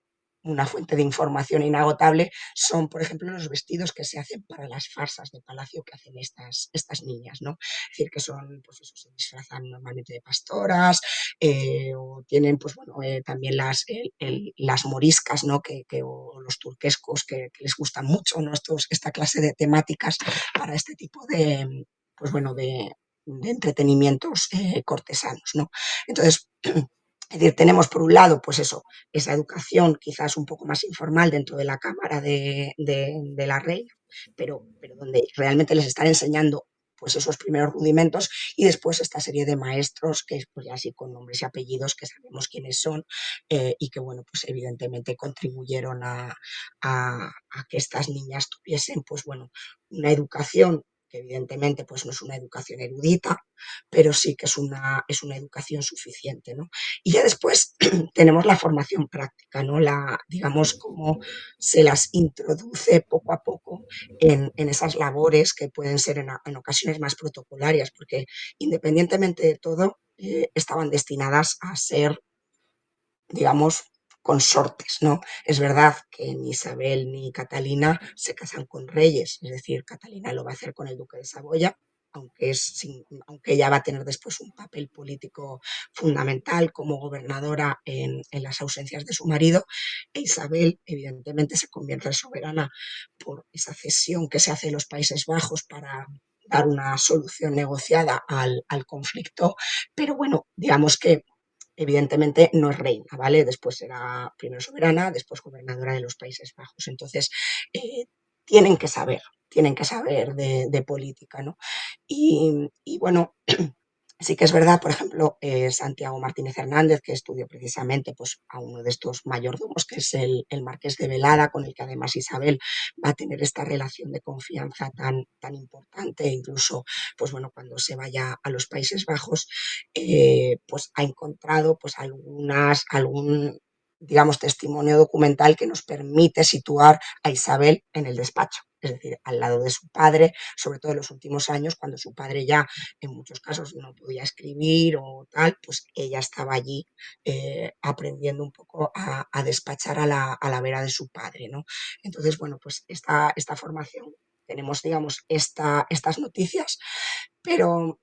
una fuente de información inagotable, son, por ejemplo, los vestidos que se hacen para las farsas de palacio que hacen estas niñas, ¿no? Es decir, que son, pues eso, se disfrazan normalmente de pastoras, o tienen, pues bueno, también las moriscas, ¿no? O los turquescos que les gustan mucho, ¿no? Esta clase de temáticas para este tipo de, pues bueno, de entretenimientos cortesanos, ¿no? Entonces, es decir, tenemos por un lado, pues eso, esa educación quizás un poco más informal dentro de la cámara de la reina, pero donde realmente les están enseñando pues esos primeros rudimentos, y después esta serie de maestros que pues ya así con nombres y apellidos que sabemos quiénes son, y que bueno, pues evidentemente contribuyeron a que estas niñas tuviesen pues bueno, una educación que evidentemente pues no es una educación erudita, pero sí que es una educación suficiente, ¿no? Y ya después tenemos la formación práctica, ¿no? Digamos, cómo se las introduce poco a poco en esas labores que pueden ser en ocasiones más protocolarias, porque independientemente de todo, estaban destinadas a ser, digamos, consortes, ¿no? Es verdad que ni Isabel ni Catalina se casan con reyes, es decir, Catalina lo va a hacer con el duque de Saboya, aunque ella va a tener después un papel político fundamental como gobernadora en las ausencias de su marido, e Isabel evidentemente se convierte en soberana por esa cesión que se hace en los Países Bajos para dar una solución negociada al conflicto, pero bueno, digamos que evidentemente no es reina, ¿vale? Después será primero soberana, después gobernadora de los Países Bajos. Entonces, tienen que saber. tienen que saber de política, ¿no? Y bueno, sí que es verdad, por ejemplo, Santiago Martínez Hernández, que estudió precisamente pues, a uno de estos mayordomos, que es el Marqués de Velada, con el que además Isabel va a tener esta relación de confianza tan importante, e incluso pues, bueno, cuando se vaya a los Países Bajos, pues ha encontrado pues, algún digamos, testimonio documental que nos permite situar a Isabel en el despacho, es decir, al lado de su padre, sobre todo en los últimos años, cuando su padre ya en muchos casos no podía escribir o tal, pues ella estaba allí aprendiendo un poco a despachar a la vera de su padre, ¿no? Entonces, bueno, pues esta formación, tenemos, digamos, estas noticias, pero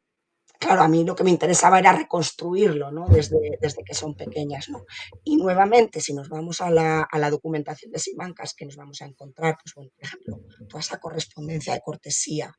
claro, a mí lo que me interesaba era reconstruirlo, ¿no? Desde que son pequeñas, ¿no? Y nuevamente, si nos vamos a la documentación de Simancas, que nos vamos a encontrar, pues bueno, por ejemplo, toda esa correspondencia de cortesía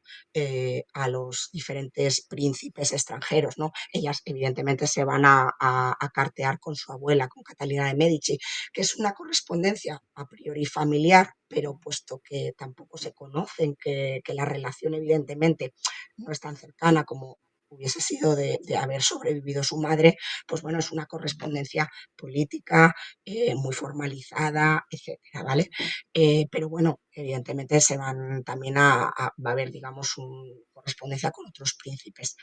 a los diferentes príncipes extranjeros, ¿no? Ellas evidentemente se van a cartear con su abuela, con Catalina de Medici, que es una correspondencia a priori familiar, pero puesto que tampoco se conocen, que la relación evidentemente no es tan cercana como hubiese sido de haber sobrevivido su madre, pues bueno, es una correspondencia política muy formalizada, etcétera, ¿vale? Pero bueno, evidentemente se van también va a haber, digamos, correspondencia con otros príncipes.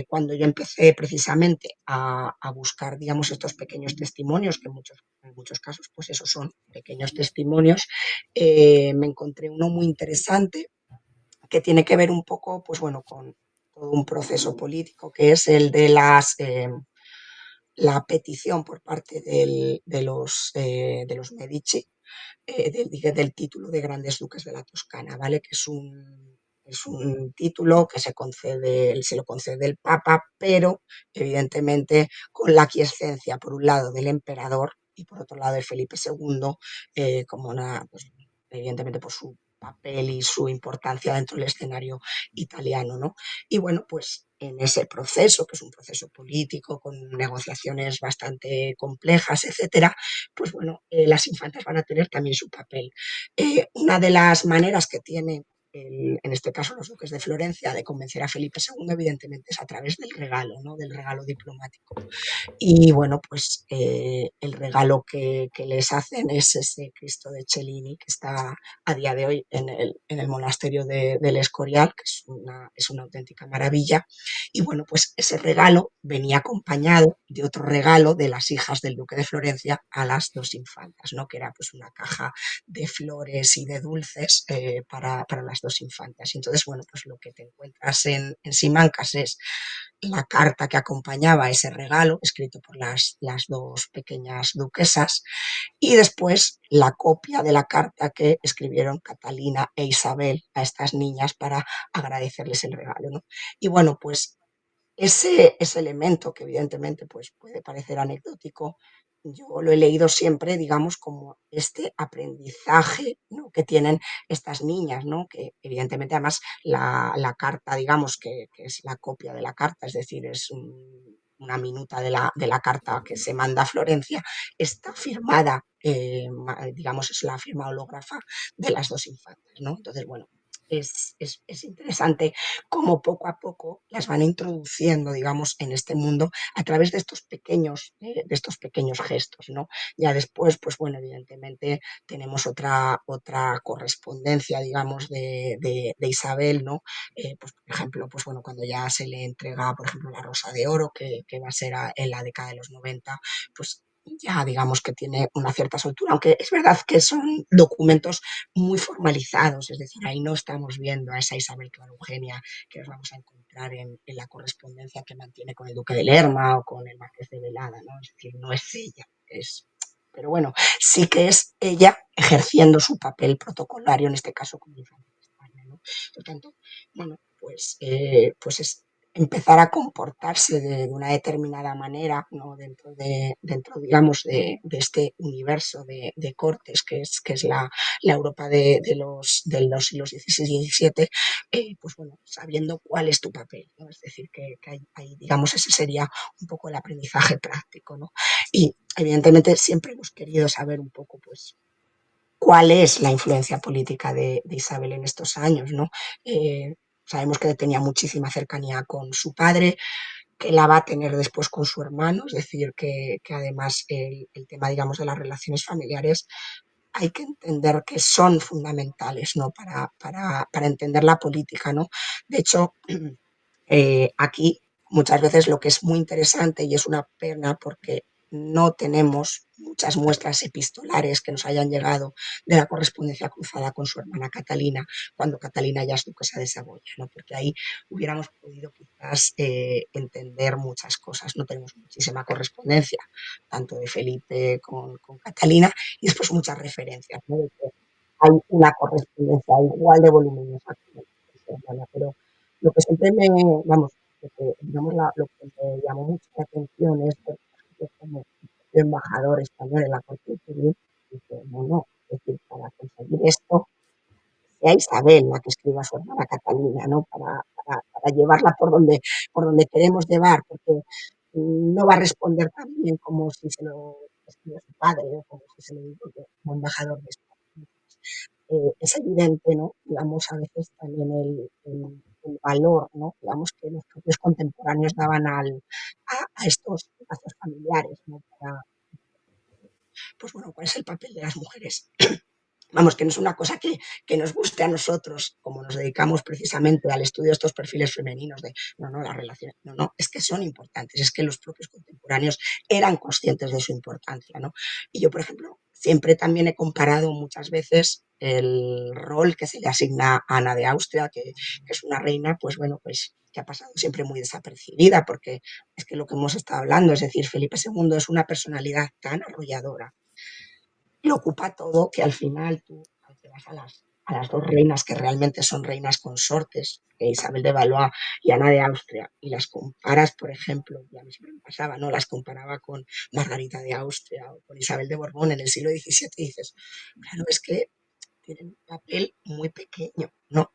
Cuando yo empecé precisamente a buscar, digamos, estos pequeños testimonios, que en muchos casos, pues esos son pequeños testimonios, me encontré uno muy interesante que tiene que ver un poco, pues bueno, con todo un proceso político, que es el de la petición por parte de los Medici del título de Grandes Duques de la Toscana, ¿vale? Que es un título que se lo concede el Papa, pero evidentemente con la aquiescencia, por un lado, del emperador y por otro lado de Felipe II, como una, pues, evidentemente por su papel y su importancia dentro del escenario italiano, ¿no? Y bueno, pues en ese proceso, que es un proceso político con negociaciones bastante complejas, etcétera, pues bueno, las infantas van a tener también su papel. Una de las maneras que tiene en este caso los duques de Florencia, de convencer a Felipe II, evidentemente es a través del regalo, ¿no? Del regalo diplomático. Y bueno, pues el regalo que les hacen es ese Cristo de Cellini, que está a día de hoy en el monasterio del Escorial, que es una auténtica maravilla. Y bueno, pues ese regalo venía acompañado de otro regalo de las hijas del duque de Florencia a las dos infantas, ¿no? Que era pues una caja de flores y de dulces para las dos infantas. Y entonces, bueno, pues lo que te encuentras en Simancas es la carta que acompañaba ese regalo, escrito por las dos pequeñas duquesas, y después la copia de la carta que escribieron Catalina e Isabel a estas niñas para agradecerles el regalo, ¿no? Y bueno, pues ese elemento que evidentemente pues, puede parecer anecdótico, yo lo he leído siempre, digamos, como este aprendizaje, ¿no? Que tienen estas niñas, ¿no? Que evidentemente además la carta, digamos, que es la copia de la carta, es decir, es una minuta de la carta que se manda a Florencia, está firmada, digamos, es la firma hológrafa de las dos infantes, ¿no? Entonces, bueno, es interesante cómo poco a poco las van introduciendo, digamos, en este mundo a través de estos pequeños gestos, ¿no? Ya después, pues bueno, evidentemente tenemos otra correspondencia, digamos, de Isabel, ¿no? Pues, por ejemplo, pues bueno, cuando ya se le entrega, por ejemplo, la Rosa de Oro, que va a ser en la década de los 90, pues ya digamos que tiene una cierta soltura, aunque es verdad que son documentos muy formalizados, es decir, ahí no estamos viendo a esa Isabel Clara Eugenia que nos vamos a encontrar en la correspondencia que mantiene con el duque de Lerma o con el marqués de Velada, ¿no? Es decir, no es ella, pero bueno, sí que es ella ejerciendo su papel protocolario, en este caso como infanta de España, ¿no? Por tanto, bueno, pues es empezar a comportarse de una determinada manera, ¿no? Dentro digamos, de este universo de cortes que es la Europa de los siglos XVI y XVII, pues bueno, sabiendo cuál es tu papel, ¿no? Es decir, que digamos, ese sería un poco el aprendizaje práctico, ¿no? Y evidentemente siempre hemos querido saber un poco, pues, cuál es la influencia política de Isabel en estos años, ¿no? Sabemos que tenía muchísima cercanía con su padre, que la va a tener después con su hermano, es decir, que además el tema, digamos, de las relaciones familiares hay que entender que son fundamentales, ¿no? Para entender la política, ¿no? De hecho, aquí muchas veces lo que es muy interesante y es una pena porque no tenemos muchas muestras epistolares que nos hayan llegado de la correspondencia cruzada con su hermana Catalina, cuando Catalina ya es duquesa de Saboya, ¿no? Porque ahí hubiéramos podido quizás entender muchas cosas. No tenemos muchísima correspondencia, tanto de Felipe con Catalina, y después muchas referencias, ¿no? De que hay una correspondencia igual de voluminosa con su hermana, pero lo que siempre me, vamos, lo que, digamos, lo que me llamó mucho la atención es, por ejemplo, como el embajador español en la Corte Civil dice, no, no, es decir, para conseguir esto, sea Isabel la que escriba a su hermana Catalina, ¿no? Para llevarla por donde queremos llevar, porque no va a responder tan bien como si se lo escribe su padre o como si se lo digo yo como embajador de España. Es evidente, ¿no? Digamos, a veces también el valor, ¿no? Digamos, que los propios contemporáneos daban a estos lazos familiares, ¿no? Pues bueno, ¿cuál es el papel de las mujeres? Vamos, que no es una cosa que nos guste a nosotros, como nos dedicamos precisamente al estudio de estos perfiles femeninos, de no, no, las relaciones, no, no, es que son importantes, es que los propios contemporáneos eran conscientes de su importancia, ¿no? Y yo, por ejemplo, siempre también he comparado muchas veces el rol que se le asigna a Ana de Austria, que es una reina, pues bueno, pues que ha pasado siempre muy desapercibida, porque es que lo que hemos estado hablando, es decir, Felipe II es una personalidad tan arrolladora, lo ocupa todo, que al final tú te vas a las dos reinas que realmente son reinas consortes, Isabel de Valois y Ana de Austria, y las comparas, por ejemplo, y a mí siempre me pasaba, ¿no? Las comparaba con Margarita de Austria o con Isabel de Borbón en el siglo XVII y dices, claro, es que tienen un papel muy pequeño, ¿no?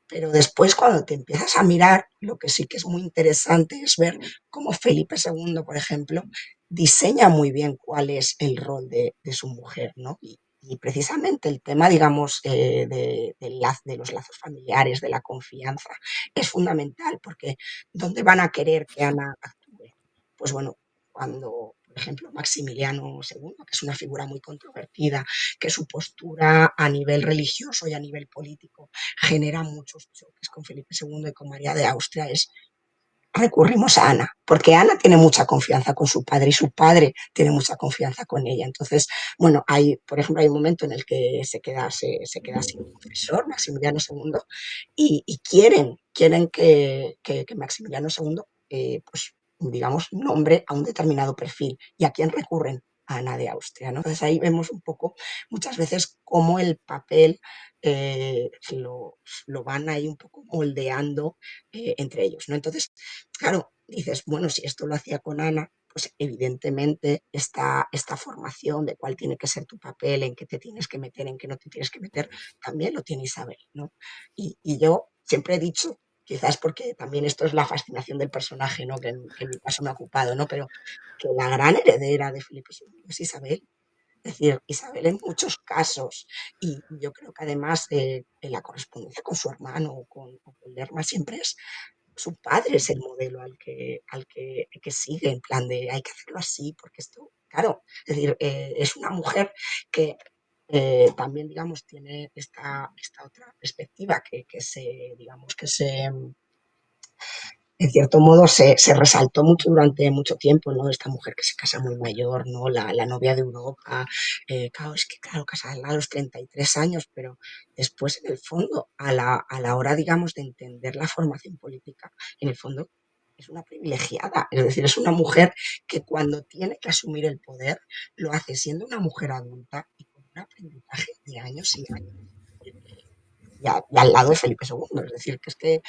Pero después cuando te empiezas a mirar, lo que sí que es muy interesante es ver cómo Felipe II, por ejemplo, diseña muy bien cuál es el rol de su mujer, ¿no? Y precisamente el tema, digamos, de los lazos familiares, de la confianza, es fundamental porque ¿dónde van a querer que Ana actúe? Pues bueno, cuando, por ejemplo, Maximiliano II, que es una figura muy controvertida, que su postura a nivel religioso y a nivel político genera muchos choques con Felipe II y con María de Austria, es recurrimos a Ana, porque Ana tiene mucha confianza con su padre y su padre tiene mucha confianza con ella. Entonces, bueno, hay, por ejemplo, hay un momento en el que se queda sin confesor, Maximiliano II, y quieren que Maximiliano II, pues, digamos, nombre a un determinado perfil. ¿Y a quién recurren? A Ana de Austria, ¿no? Entonces ahí vemos un poco muchas veces cómo el papel eh, lo, lo, van ahí un poco moldeando entre ellos, ¿no? Entonces, claro, dices, bueno, si esto lo hacía con Ana, pues evidentemente esta formación de cuál tiene que ser tu papel, en qué te tienes que meter, en qué no te tienes que meter, también lo tiene Isabel, ¿no? Y yo siempre he dicho, quizás porque también esto es la fascinación del personaje, ¿no? Que en mi caso me ha ocupado, ¿no? Pero que la gran heredera de Felipe II es Isabel. Es decir, Isabel en muchos casos, y yo creo que además en la correspondencia con su hermano o con Lerma siempre es su padre es el modelo al que sigue, en plan de hay que hacerlo así, porque esto, claro, es decir, es una mujer que también, digamos, tiene esta otra perspectiva digamos, en cierto modo se resaltó mucho durante mucho tiempo, ¿no? Esta mujer que se casa muy mayor, ¿no? La novia de Europa, claro, es que claro, casada a los 33 años, pero después en el fondo, a la hora, digamos, de entender la formación política, en el fondo es una privilegiada, es decir, es una mujer que cuando tiene que asumir el poder, lo hace siendo una mujer adulta y con un aprendizaje de años y años. Y al lado de Felipe II, es decir, que es que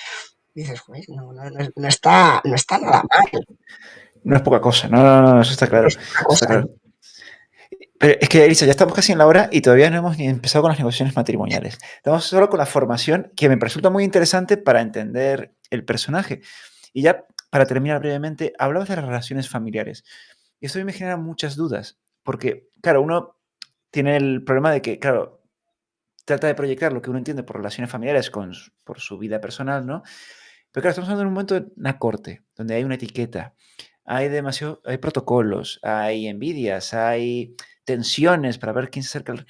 dices, joder, no está nada mal. No es poca cosa, no, no, no, eso está claro. Es una Eso está cosa, claro. ¿no? Pero es que, Elisa, ya estamos casi en la hora y todavía no hemos ni empezado con las negociaciones matrimoniales. Estamos solo con la formación, que me resulta muy interesante para entender el personaje. Y ya, para terminar brevemente, hablamos de las relaciones familiares. Y esto me genera muchas dudas, porque, claro, uno tiene el problema de que, claro, trata de proyectar lo que uno entiende por relaciones familiares por su vida personal, ¿no? Pero claro, estamos hablando en un momento de una corte, donde hay una etiqueta, hay protocolos, hay envidias, hay tensiones para ver quién se acerca.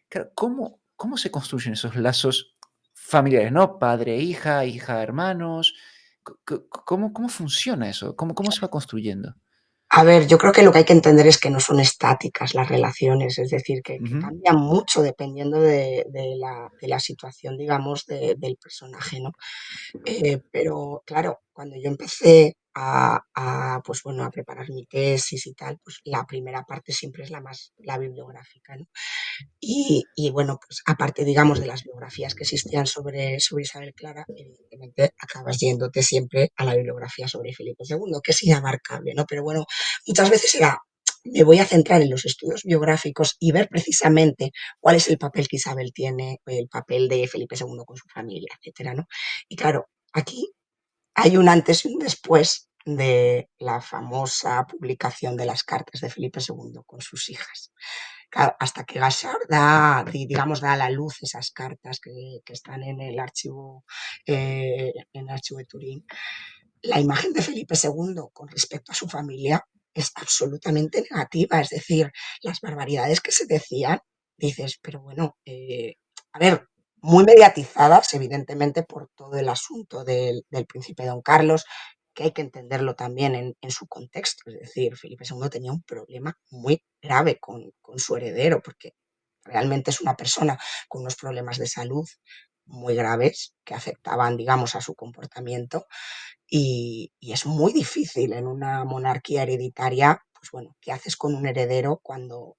Claro, ¿cómo se construyen esos lazos familiares, no? Padre, hija, hija, hermanos. ¿Cómo funciona eso? ¿Cómo se va construyendo? A ver, yo creo que lo que hay que entender es que no son estáticas las relaciones, es decir, que Ujú, cambian mucho dependiendo de la situación, digamos, del personaje, ¿no? Pero claro, cuando yo empecé pues bueno, a preparar mi tesis y tal, pues la primera parte siempre es la bibliográfica, ¿no? Y bueno, pues aparte, digamos, de las biografías que existían sobre Isabel Clara, evidentemente acabas yéndote siempre a la bibliografía sobre Felipe II, que es inabarcable, ¿no? Pero bueno, muchas veces me voy a centrar en los estudios biográficos y ver precisamente cuál es el papel que Isabel tiene, el papel de Felipe II con su familia, etcétera, ¿no? Y claro, aquí hay un antes y un después de la famosa publicación de las cartas de Felipe II con sus hijas. Claro, hasta que Gashar digamos, da a la luz esas cartas que están en el archivo de Turín, la imagen de Felipe II con respecto a su familia es absolutamente negativa. Es decir, las barbaridades que se decían, dices, pero bueno, a ver, muy mediatizadas, evidentemente, por todo el asunto del príncipe don Carlos, que hay que entenderlo también en su contexto. Es decir, Felipe II tenía un problema muy grave con su heredero, porque realmente es una persona con unos problemas de salud muy graves que afectaban, digamos, a su comportamiento y es muy difícil en una monarquía hereditaria, pues bueno, ¿qué haces con un heredero cuando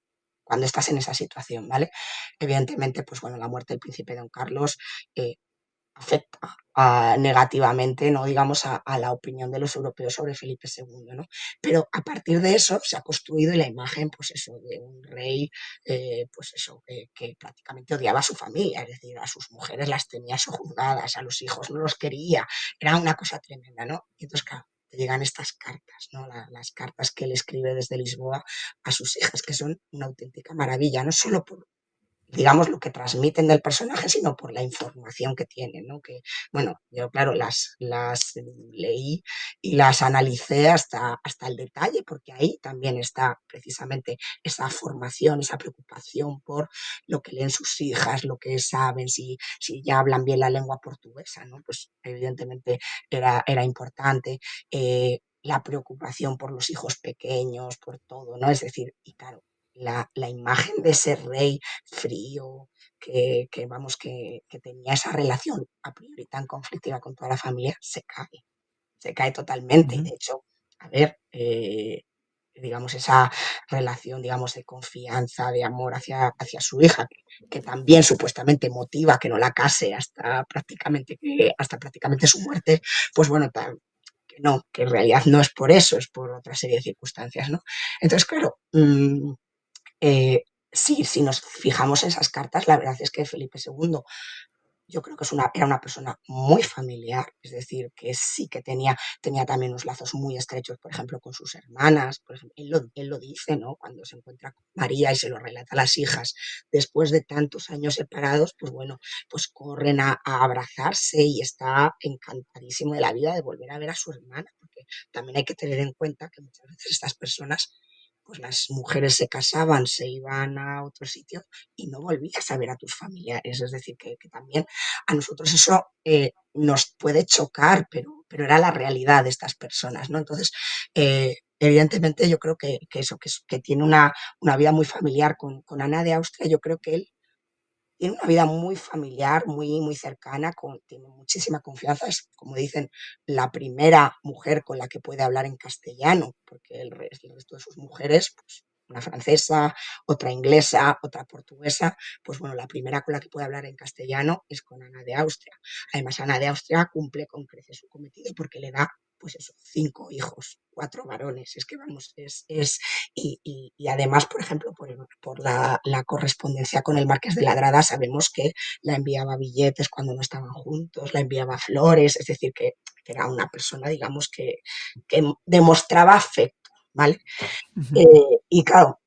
estás en esa situación, ¿vale? Evidentemente, pues bueno, la muerte del príncipe don Carlos eh, afecta negativamente, no digamos, la opinión de los europeos sobre Felipe II, ¿no? Pero a partir de eso se ha construido la imagen, pues eso, de un rey, pues eso, que prácticamente odiaba a su familia, es decir, a sus mujeres las tenía sojuzgadas, a los hijos no los quería, era una cosa tremenda, ¿no? Y entonces, claro, te llegan estas cartas, ¿no? Las cartas que él escribe desde Lisboa a sus hijas, que son una auténtica maravilla, no solo por digamos, lo que transmiten del personaje, sino por la información que tienen, ¿no? Que, bueno, yo, claro, las leí y las analicé hasta el detalle, porque ahí también está precisamente esa formación, esa preocupación por lo que leen sus hijas, lo que saben, si ya hablan bien la lengua portuguesa, ¿no? Pues evidentemente era importante. La preocupación por los hijos pequeños, por todo, ¿no? Es decir, y claro, la imagen de ese rey frío, vamos, que tenía esa relación a priori tan conflictiva con toda la familia, se cae totalmente. Y ujú, de hecho, a ver, digamos, esa relación, digamos, de confianza, de amor hacia su hija, que también supuestamente motiva que no la case hasta prácticamente su muerte, pues bueno, que no, que en realidad no es por eso, es por otra serie de circunstancias, ¿no? Entonces, claro, sí, si nos fijamos en esas cartas, la verdad es que Felipe II yo creo que era una persona muy familiar, es decir, que sí que tenía también unos lazos muy estrechos, por ejemplo, con sus hermanas. Por ejemplo, él lo dice, ¿no? Cuando se encuentra con María y se lo relata a las hijas, después de tantos años separados, pues bueno, pues corren a abrazarse y está encantadísimo de la vida de volver a ver a su hermana, porque también hay que tener en cuenta que muchas veces estas personas, pues las mujeres se casaban, se iban a otro sitio y no volvías a ver a tus familiares. Es decir, que también a nosotros eso nos puede chocar, pero era la realidad de estas personas, ¿no? Entonces, evidentemente yo creo que tiene una vida muy familiar con Ana de Austria. Yo creo que él tiene una vida muy familiar, muy cercana, tiene muchísima confianza. Es, como dicen, la primera mujer con la que puede hablar en castellano, porque el resto de sus mujeres, pues, una francesa, otra inglesa, otra portuguesa, pues bueno, la primera con la que puede hablar en castellano es con Ana de Austria. Además, Ana de Austria cumple con creces su cometido porque le da, pues eso, 5 hijos, 4 varones. Es que vamos, y además, por ejemplo, por la correspondencia con el Marqués de Ladrada, sabemos que la enviaba billetes cuando no estaban juntos, la enviaba flores, es decir, que era una persona, digamos, que demostraba afecto, ¿vale? ujú. Y claro,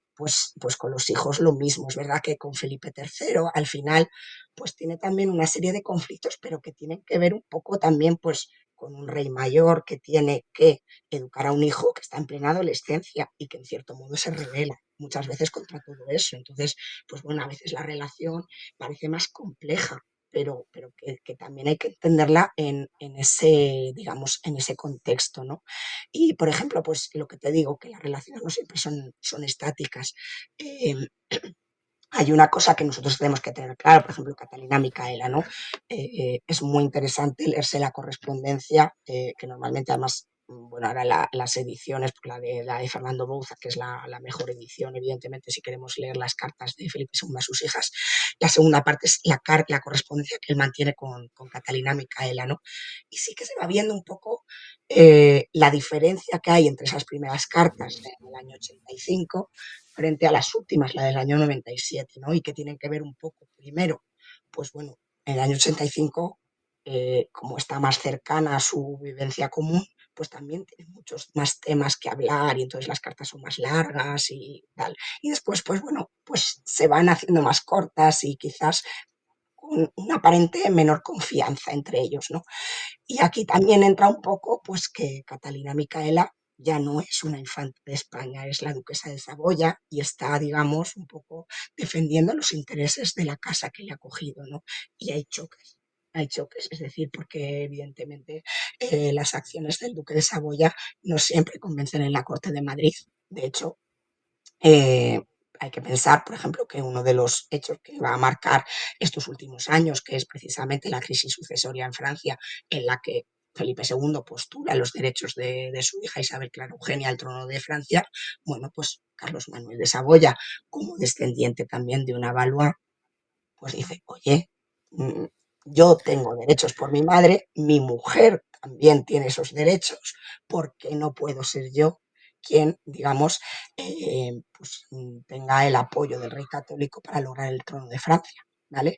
pues con los hijos lo mismo. Es verdad que con Felipe III al final pues tiene también una serie de conflictos, pero que tienen que ver un poco también pues con un rey mayor que tiene que educar a un hijo que está en plena adolescencia y que en cierto modo se revela muchas veces contra todo eso. Entonces, pues bueno, a veces la relación parece más compleja, pero que también hay que entenderla en ese, digamos, en ese contexto, ¿no? Y, por ejemplo, pues lo que te digo, que las relaciones no siempre son estáticas. Eh, Hay una cosa que nosotros tenemos que tener claro, por ejemplo, Catalina Micaela, ¿no? Es muy interesante leerse la correspondencia, que normalmente además, bueno, ahora las ediciones, pues la de Fernando Bouza, que es la mejor edición, evidentemente, si queremos leer las cartas de Felipe II a sus hijas. La segunda parte es la correspondencia que él mantiene con Catalina Micaela, ¿no? Y sí que se va viendo un poco la diferencia que hay entre esas primeras cartas del año 85 frente a las últimas, la del año 97, ¿no? Y que tienen que ver un poco, primero, pues bueno, en el año 85, como está más cercana a su vivencia común, pues también tiene muchos más temas que hablar y entonces las cartas son más largas y tal. Y después, pues bueno, pues se van haciendo más cortas y quizás con una aparente menor confianza entre ellos, ¿no? Y aquí también entra un poco, pues que Catalina Micaela ya no es una infanta de España, es la duquesa de Saboya y está, digamos, un poco defendiendo los intereses de la casa que le ha acogido, ¿no? Y hay choques, es decir, porque evidentemente las acciones del duque de Saboya no siempre convencen en la corte de Madrid. De hecho, eh, hay que pensar, por ejemplo, que uno de los hechos que va a marcar estos últimos años, que es precisamente la crisis sucesoria en Francia, en la que Felipe II postula los derechos de su hija Isabel Clara Eugenia al trono de Francia, bueno, pues Carlos Manuel de Saboya, como descendiente también de una Valois, pues dice, oye, mm, yo tengo derechos por mi madre, mi mujer también tiene esos derechos, ¿por qué no puedo ser yo quien, digamos, pues, tenga el apoyo del rey católico para lograr el trono de Francia? ¿Vale?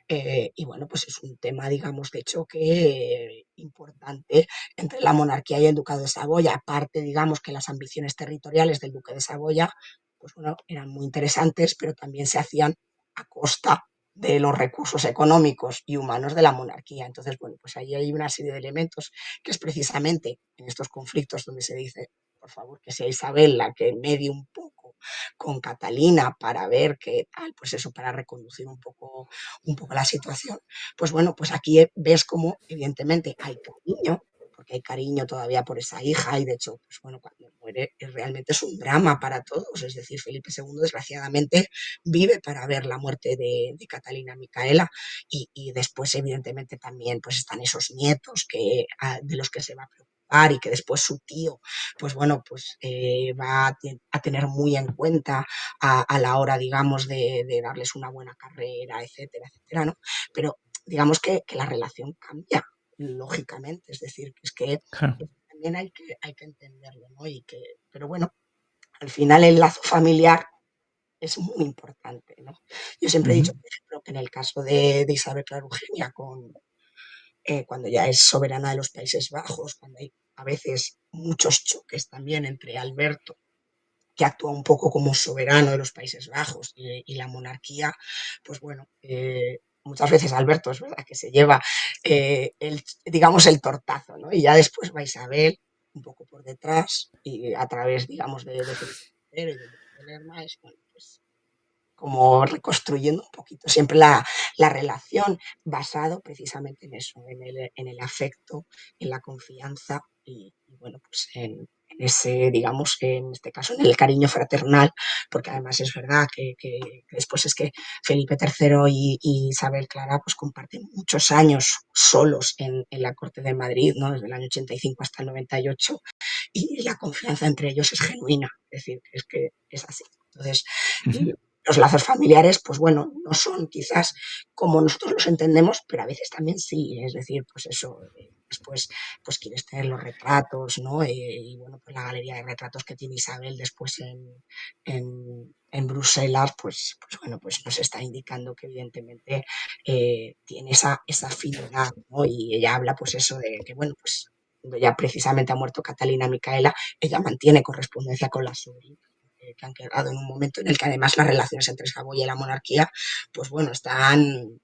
Y bueno, pues es un tema, digamos, de choque importante entre la monarquía y el ducado de Saboya. Aparte, digamos, que las ambiciones territoriales del duque de Saboya, pues bueno, eran muy interesantes, pero también se hacían a costa de los recursos económicos y humanos de la monarquía. Entonces, bueno, pues ahí hay una serie de elementos que es precisamente en estos conflictos donde se dice, por favor, que sea Isabel la que medie un poco con Catalina para ver qué tal, pues eso, para reconducir un poco la situación. Pues bueno, pues aquí ves cómo evidentemente hay cariño, porque hay cariño todavía por esa hija y de hecho, pues bueno, cuando muere realmente es un drama para todos, es decir, Felipe II desgraciadamente vive para ver la muerte de Catalina Micaela y después evidentemente también pues están esos nietos de los que se va a preocupar y que después su tío pues bueno pues va a tener muy en cuenta a la hora digamos de darles una buena carrera, etcétera, etcétera, ¿no? Pero digamos que la relación cambia lógicamente, es decir, que es que Claro. también hay que entenderlo, ¿no? Pero bueno, al final el lazo familiar es muy importante, ¿no? Yo siempre he Ujú. dicho, por ejemplo, que en el caso de Isabel Clara Eugenia, cuando ya es soberana de los Países Bajos, cuando hay a veces muchos choques también entre Alberto, que actúa un poco como soberano de los Países Bajos, y la monarquía, pues bueno, muchas veces Alberto es verdad que se lleva digamos, el tortazo, ¿no? Y ya después va Isabel un poco por detrás y a través, digamos, de Felipe III y de Lerma, es, bueno, pues como reconstruyendo un poquito siempre la relación basado precisamente en eso, en el afecto, en la confianza y bueno, pues en ese, digamos, en este caso, en el cariño fraternal, porque además es verdad que después es que Felipe III y Isabel Clara pues comparten muchos años solos en la corte de Madrid, ¿no? Desde el año 85 hasta el 98, y la confianza entre ellos es genuina, es decir, es que es así. Entonces, Ujú. los lazos familiares, pues bueno, no son quizás como nosotros los entendemos, pero a veces también sí, es decir, pues eso, después pues quieres tener los retratos, ¿no? Y bueno, pues la galería de retratos que tiene Isabel después en Bruselas, pues bueno, pues nos está indicando que evidentemente tiene esa afinidad, ¿no? Y ella habla pues eso de que, bueno, pues cuando ya precisamente ha muerto Catalina Micaela, ella mantiene correspondencia con la sobrina. que han quedado en un momento en el que además las relaciones entre Saboya y la monarquía, pues bueno, están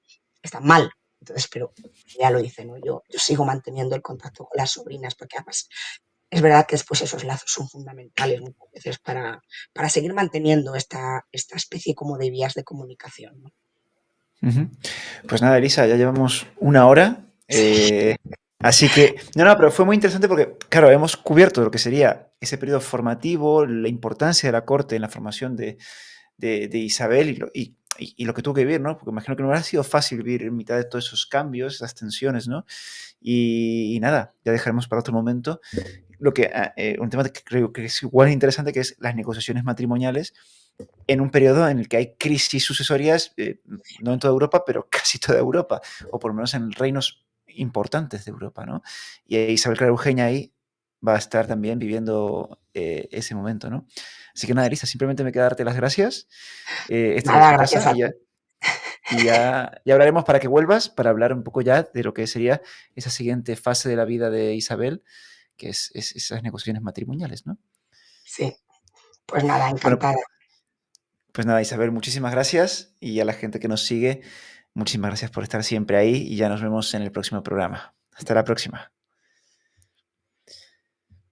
mal. Entonces, pero ya lo dice, ¿no? Yo sigo manteniendo el contacto con las sobrinas porque además es verdad que después esos lazos son fundamentales muchas veces para seguir manteniendo esta especie como de vías de comunicación, ¿no? Ujú. Pues nada, Elisa, ya llevamos una hora. Así que, no, pero fue muy interesante porque, claro, hemos cubierto lo que sería ese periodo formativo, la importancia de la corte en la formación de Isabel y lo que tuvo que vivir, ¿no? Porque imagino que no habrá sido fácil vivir en mitad de todos esos cambios, esas tensiones, ¿no? Y nada, ya dejaremos para otro momento un tema que creo que es igual interesante, que es las negociaciones matrimoniales en un periodo en el que hay crisis sucesorias, no en toda Europa, pero casi toda Europa, o por lo menos en reinos importantes de Europa, ¿no? Y Isabel Clara Eugenia ahí va a estar también viviendo ese momento, ¿no? Así que nada, Elisa, simplemente me queda darte las gracias. Esta ya es Nada, tu gracias casa a ti. ya hablaremos para que vuelvas, para hablar un poco ya de lo que sería esa siguiente fase de la vida de Isabel, que es esas negociaciones matrimoniales, ¿no? Sí, pues nada, Bueno, encantada. pues nada, Isabel, muchísimas gracias y a la gente que nos sigue, muchísimas gracias por estar siempre ahí y ya nos vemos en el próximo programa. Hasta la próxima.